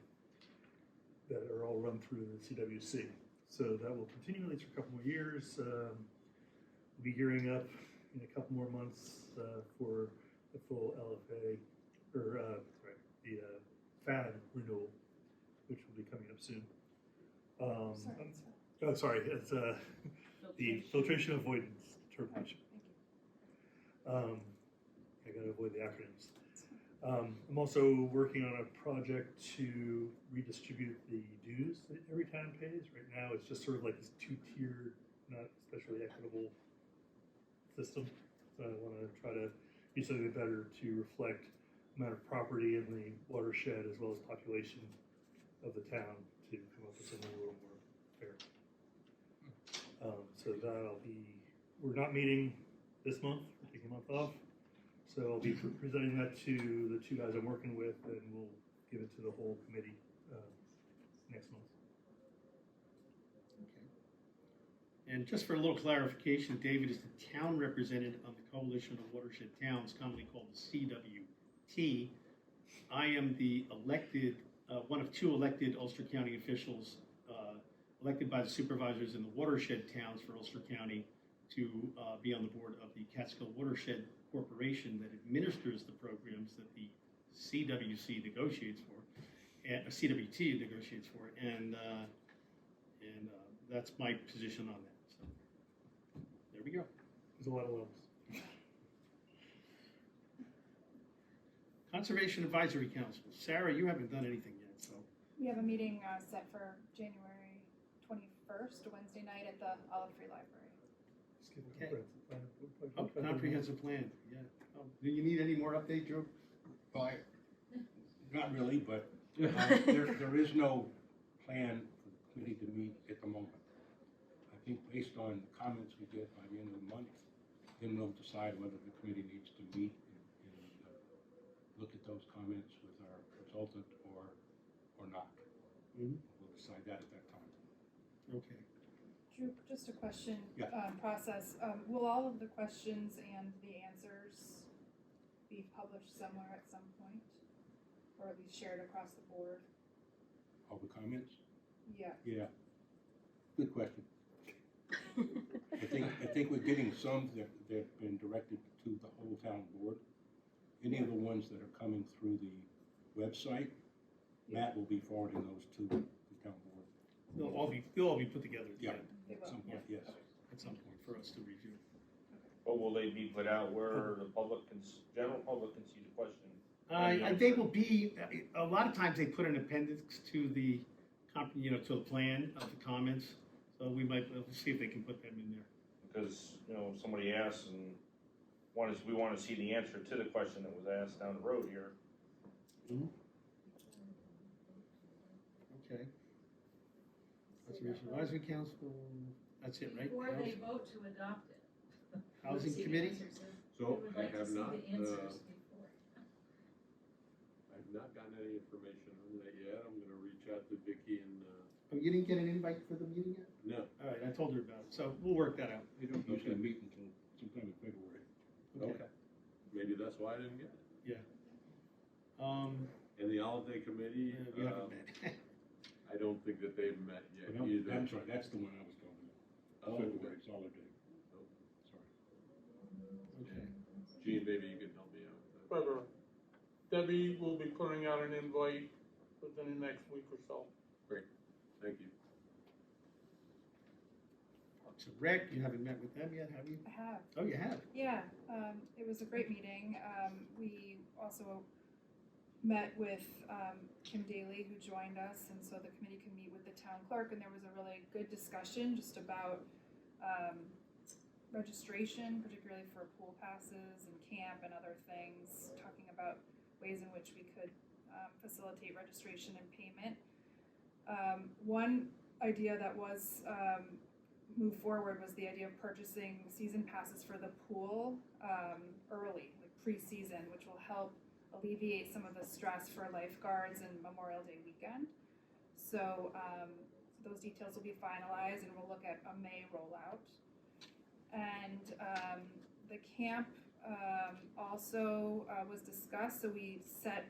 L: that are all run through the CWC. So that will continue at least for a couple more years. We'll be gearing up in a couple more months for the full LFA, or the FAD renewal, which will be coming up soon. It's the filtration avoidance determination. I gotta avoid the acronyms. I'm also working on a project to redistribute the dues that every town pays. Right now, it's just sort of like this 2-tiered, not especially equitable system. So I want to try to do something better to reflect the amount of property in the watershed as well as population of the town to come up with something a little more fair. So we're not meeting this month, we're taking a month off. So I'll be presenting that to the 2 guys I'm working with, and we'll give it to the whole committee next month.
A: Okay. And just for a little clarification, David is the town representative on the Coalition of Watershed Towns, commonly called the CWT. I am the elected, one of 2 elected Ulster County officials, elected by the supervisors in the watershed towns for Ulster County to be on the board of the Catskill Watershed Corporation that administers the programs that the CWC negotiates for. and CWT negotiates for it, and that's my position on that, so. There we go.
L: There's a lot of levels.
A: Conservation Advisory Council, Sarah, you haven't done anything yet, so.
G: We have a meeting set for January 21st, Wednesday night at the Olive Tree Library.
L: Just give a
A: Okay.
L: comprehensive plan.
A: Oh, comprehensive plan, yeah. Oh, do you need any more update, Drew?
D: Well, not really, but there is no plan for the committee to meet at the moment. I think based on comments we get by the end of the month, then we'll decide whether the committee needs to meet and look at those comments with our consultant or not.
A: Mhm.
D: We'll decide that at that time.
A: Okay.
G: Drew, just a question,
D: Yeah.
G: process. Will all of the questions and the answers be published somewhere at some point? Or at least shared across the board?
D: All the comments?
G: Yeah.
D: Yeah. Good question. I think we're getting some that have been directed to the whole town board. Any of the ones that are coming through the website, Matt will be forwarding those to the town board.
A: They'll all be put together at the
D: Yeah.
A: end,
G: They
D: At
G: will.
D: some point, yes.
A: at some point for us to review.
N: But will they be put out where the public can, general public can see the question?
A: They will be, a lot of times they put an appendix to the, to the plan of the comments, so we might, we'll see if they can put them in there.
N: Because, somebody asks and we want to see the answer to the question that was asked down the road here.
A: Okay. Conservation Advisory Council, that's it, right?
J: Before they vote to adopt it.
A: Housing
J: See the
A: Committee?
J: answers,
F: So
J: they would
F: I
J: like to
F: have
J: see
F: not,
J: the answers before.
F: I've not gotten any information on that yet. I'm gonna reach out to Vicky and,
A: Oh, you didn't get an invite for the meeting yet?
F: no.
A: All right, I told her about it, so we'll work that out.
D: They don't usually meet until sometime in February.
F: Okay. Maybe that's why I didn't get it. And the holiday committee,
A: We haven't met.
F: I don't think that they've met yet
D: But
F: either.
D: I'm sorry, that's the one I was talking
F: Oh,
D: about.
F: okay.
D: February, Solidarity.
F: Oh.
D: Sorry.
A: Okay.
F: Gene, maybe you can help me out with that.
O: February. Debbie will be putting out an invite within the next week or so.
F: Thank you.
A: Parks and Rec, you haven't met with them yet, have you?
G: I have.
A: Oh, you have?
G: Yeah, it was a great meeting. We also met with Kim Daly, who joined us, and so the committee can meet with the town clerk, and there was a really good discussion just about registration, particularly for pool passes and camp and other things, talking about ways in which we could facilitate registration and payment. One idea that was moved forward was the idea of purchasing season passes for the pool early, like pre-season, which will help alleviate some of the stress for lifeguards and Memorial Day weekend. So those details will be finalized, and we'll look at a May rollout. And the camp also was discussed, so we set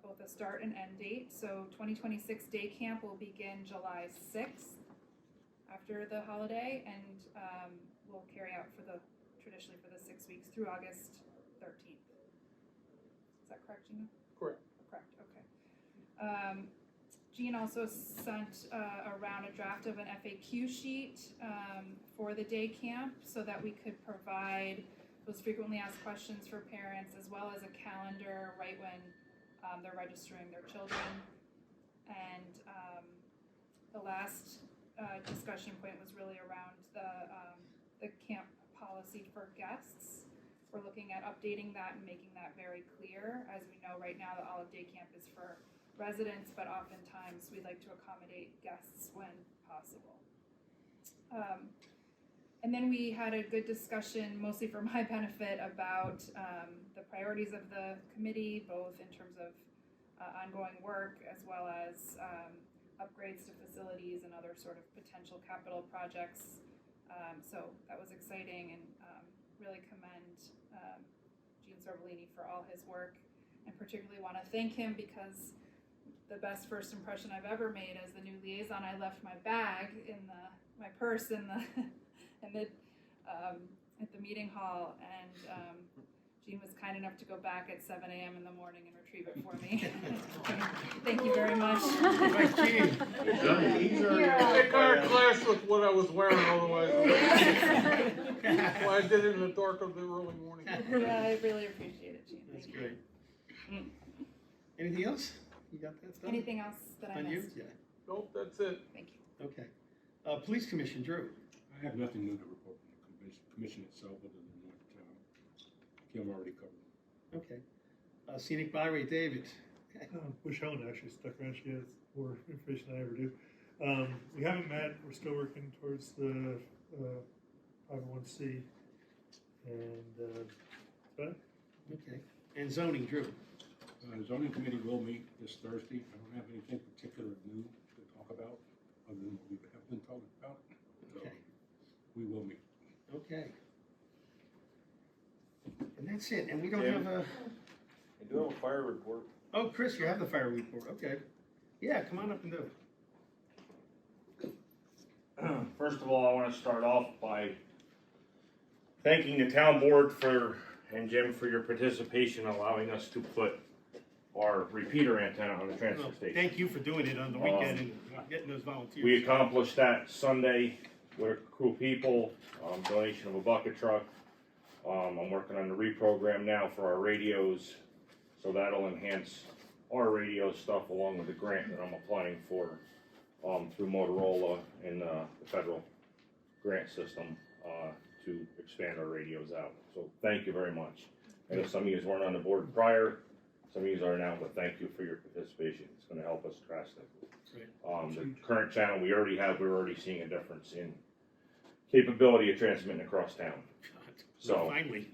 G: both a start and end date. So 2026 day camp will begin July 6th after the holiday, and will carry out traditionally for the 6 weeks through August 13th. Is that correct, Gina?
O: Correct.
G: Correct, okay. Jean also sent around a draft of an FAQ sheet for the day camp so that we could provide those frequently asked questions for parents, as well as a calendar right when they're registering their children. And the last discussion point was really around the camp policy for guests. We're looking at updating that and making that very clear. As we know right now, the Olive Day Camp is for residents, but oftentimes we'd like to accommodate guests when possible. And then we had a good discussion, mostly for my benefit, about the priorities of the committee, both in terms of ongoing work as well as upgrades to facilities and other sort of potential capital projects. So that was exciting, and really commend Gene Sorbolini for all his work, and particularly want to thank him because the best first impression I've ever made as the new liaison, I left my bag in my purse in the at the meeting hall, and Jean was kind enough to go back at 7 a.m. in the morning and retrieve it for me. Thank you very much.
A: Right, Gene.
O: It kind of clashed with what I was wearing otherwise. Well, I did it in the dark of the early morning.
G: Yeah, I really appreciate it, Jean.
A: That's
G: Thank you.
A: great. Anything else? You got that stuff?
G: Anything else that I
A: On you?
G: missed?
A: Yeah,
O: Nope, that's it.
G: Thank you.
A: okay. Police Commission, Drew.
D: I have nothing new to report from the commission itself, other than what Kim already covered.
A: Okay. Scenic Byway, David.
L: Wish Helen actually stuck around, she has more information than I ever do. We haven't met, we're still working towards the 501c, and that's about it.
A: Okay. And zoning, Drew.
D: Zoning committee will meet this Thursday. I don't have anything particular new to talk about, other than what we have been talking about. So
A: Okay.
D: we will meet.
A: Okay. And that's it, and we don't
N: Tim?
A: have a,
N: I do have a fire report.
A: oh, Chris, you have the fire report, okay. Yeah, come on up and do it.
N: First of all, I want to start off by thanking the town board and Jim for your participation, allowing us to put our repeater antenna on the transfer
A: Well,
N: station.
A: thank you for doing it on the weekend and getting those volunteers.
N: We accomplished that Sunday with a crew of people, donation of a bucket truck. I'm working on the reprogram now for our radios, so that'll enhance our radio stuff along with the grant that I'm applying for through Motorola and the federal grant system to expand our radios out. So thank you very much. I know some of you weren't on the board prior, some of you are now, but thank you for your participation. It's going to help us drastically. The current channel we already have, we're already seeing a difference in capability of transmitting across town. So
A: finally,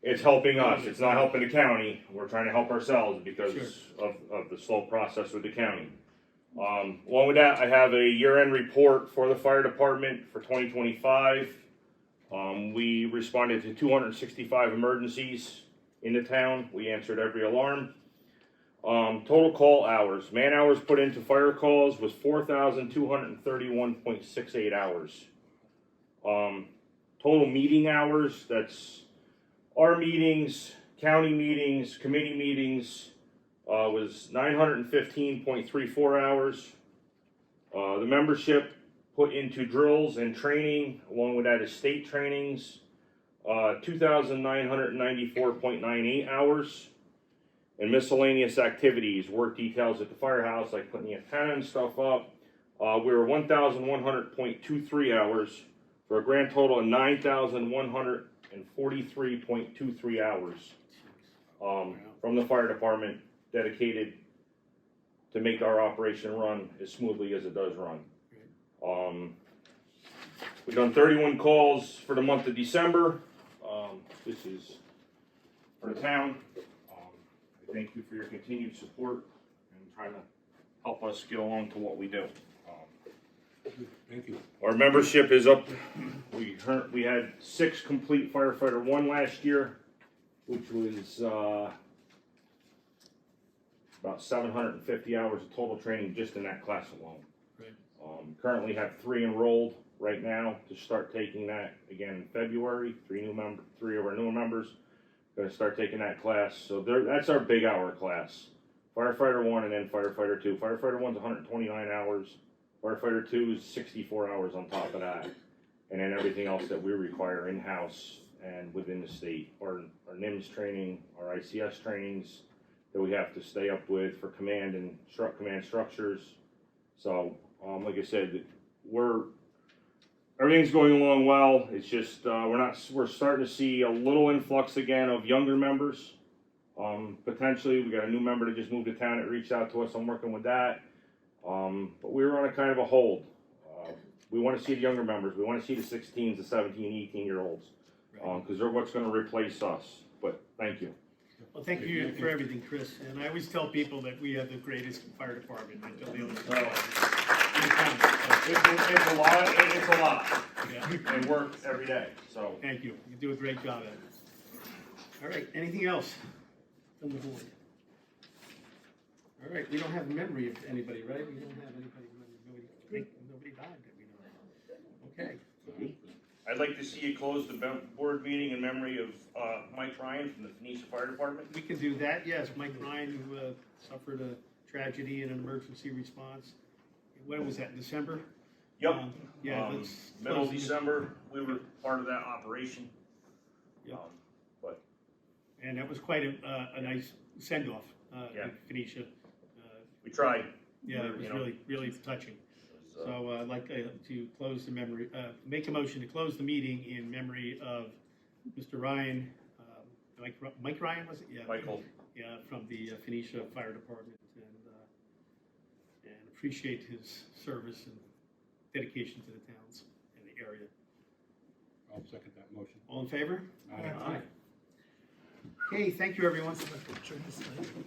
N: it's helping us. It's not helping the county. We're trying to help ourselves because of the slow process with the county. Along with that, I have a year-end report for the fire department for 2025. We responded to 265 emergencies in the town. We answered every alarm. Total call hours, man hours put into fire calls was 4,231.68 hours. Total meeting hours, that's our meetings, county meetings, committee meetings, was 915.34 hours. The membership put into drills and training, along with that is state trainings, 2,994.98 hours. And miscellaneous activities, work details at the firehouse, like putting the antenna and stuff up, we were 1,100.23 hours for a grand total of 9,143.23 hours from the fire department, dedicated to make our operation run as smoothly as it does run. We've done 31 calls for the month of December. This is for the town. I thank you for your continued support and trying to help us get along to what we do.
D: Thank you.
N: Our membership is up. We had 6 complete firefighter 1 last year, which was about 750 hours of total training just in that class alone.
A: Right.
N: Currently have 3 enrolled right now to start taking that again in February. 3 of our newer members going to start taking that class. So that's our big hour class. Firefighter 1 and then Firefighter 2. Firefighter 1's 129 hours. Firefighter 2 is 64 hours on top of that. And then everything else that we require in-house and within the state. Our NIMS training, our ICS trainings that we have to stay up with for command and command structures. So, like I said, everything's going along well. It's just we're starting to see a little influx again of younger members. Potentially, we got a new member that just moved to town that reached out to us. I'm working with that. But we were on a kind of a hold. We want to see the younger members. We want to see the 16s, the 17, 18-year-olds, because they're what's going to replace us. But thank you.
A: Well, thank you for everything, Chris. And I always tell people that we have the greatest fire department until the others.
N: It's a lot. It's a lot.
A: Yeah.
N: And work every day. So
A: thank you. You do a great job at it. All right. Anything else from the board? All right. We don't have a memory of anybody, right? We don't have anybody. Nobody died that we know of. Okay.
N: I I'd like to see you close the board meeting in memory of Mike Ryan from the Phoenicia Fire Department.
A: We can do that, yes. Mike Ryan, who suffered a tragedy in an emergency response. When was that, December?
N: Yep.
A: Yeah, let's.
N: Middle of
A: close the-
N: December, we were part of that operation.
A: Yep.
N: But
A: And that was quite a nice send-off
N: Yeah.
A: in Phoenicia.
N: we tried.
A: Yeah, it was
N: You know.
A: really, really touching.
N: It was,
A: So I'd like to close the memory, make a motion to close the meeting in memory of Mr. Ryan, Mike Ryan, was it? Yeah.
N: Michael.
A: Yeah, from the Phoenicia Fire Department, and appreciate his service and dedication to the towns and the area.
D: I'll second that motion.
A: All in favor?
D: Aye.
A: Okay, thank you, everyone.
L: Turn this light.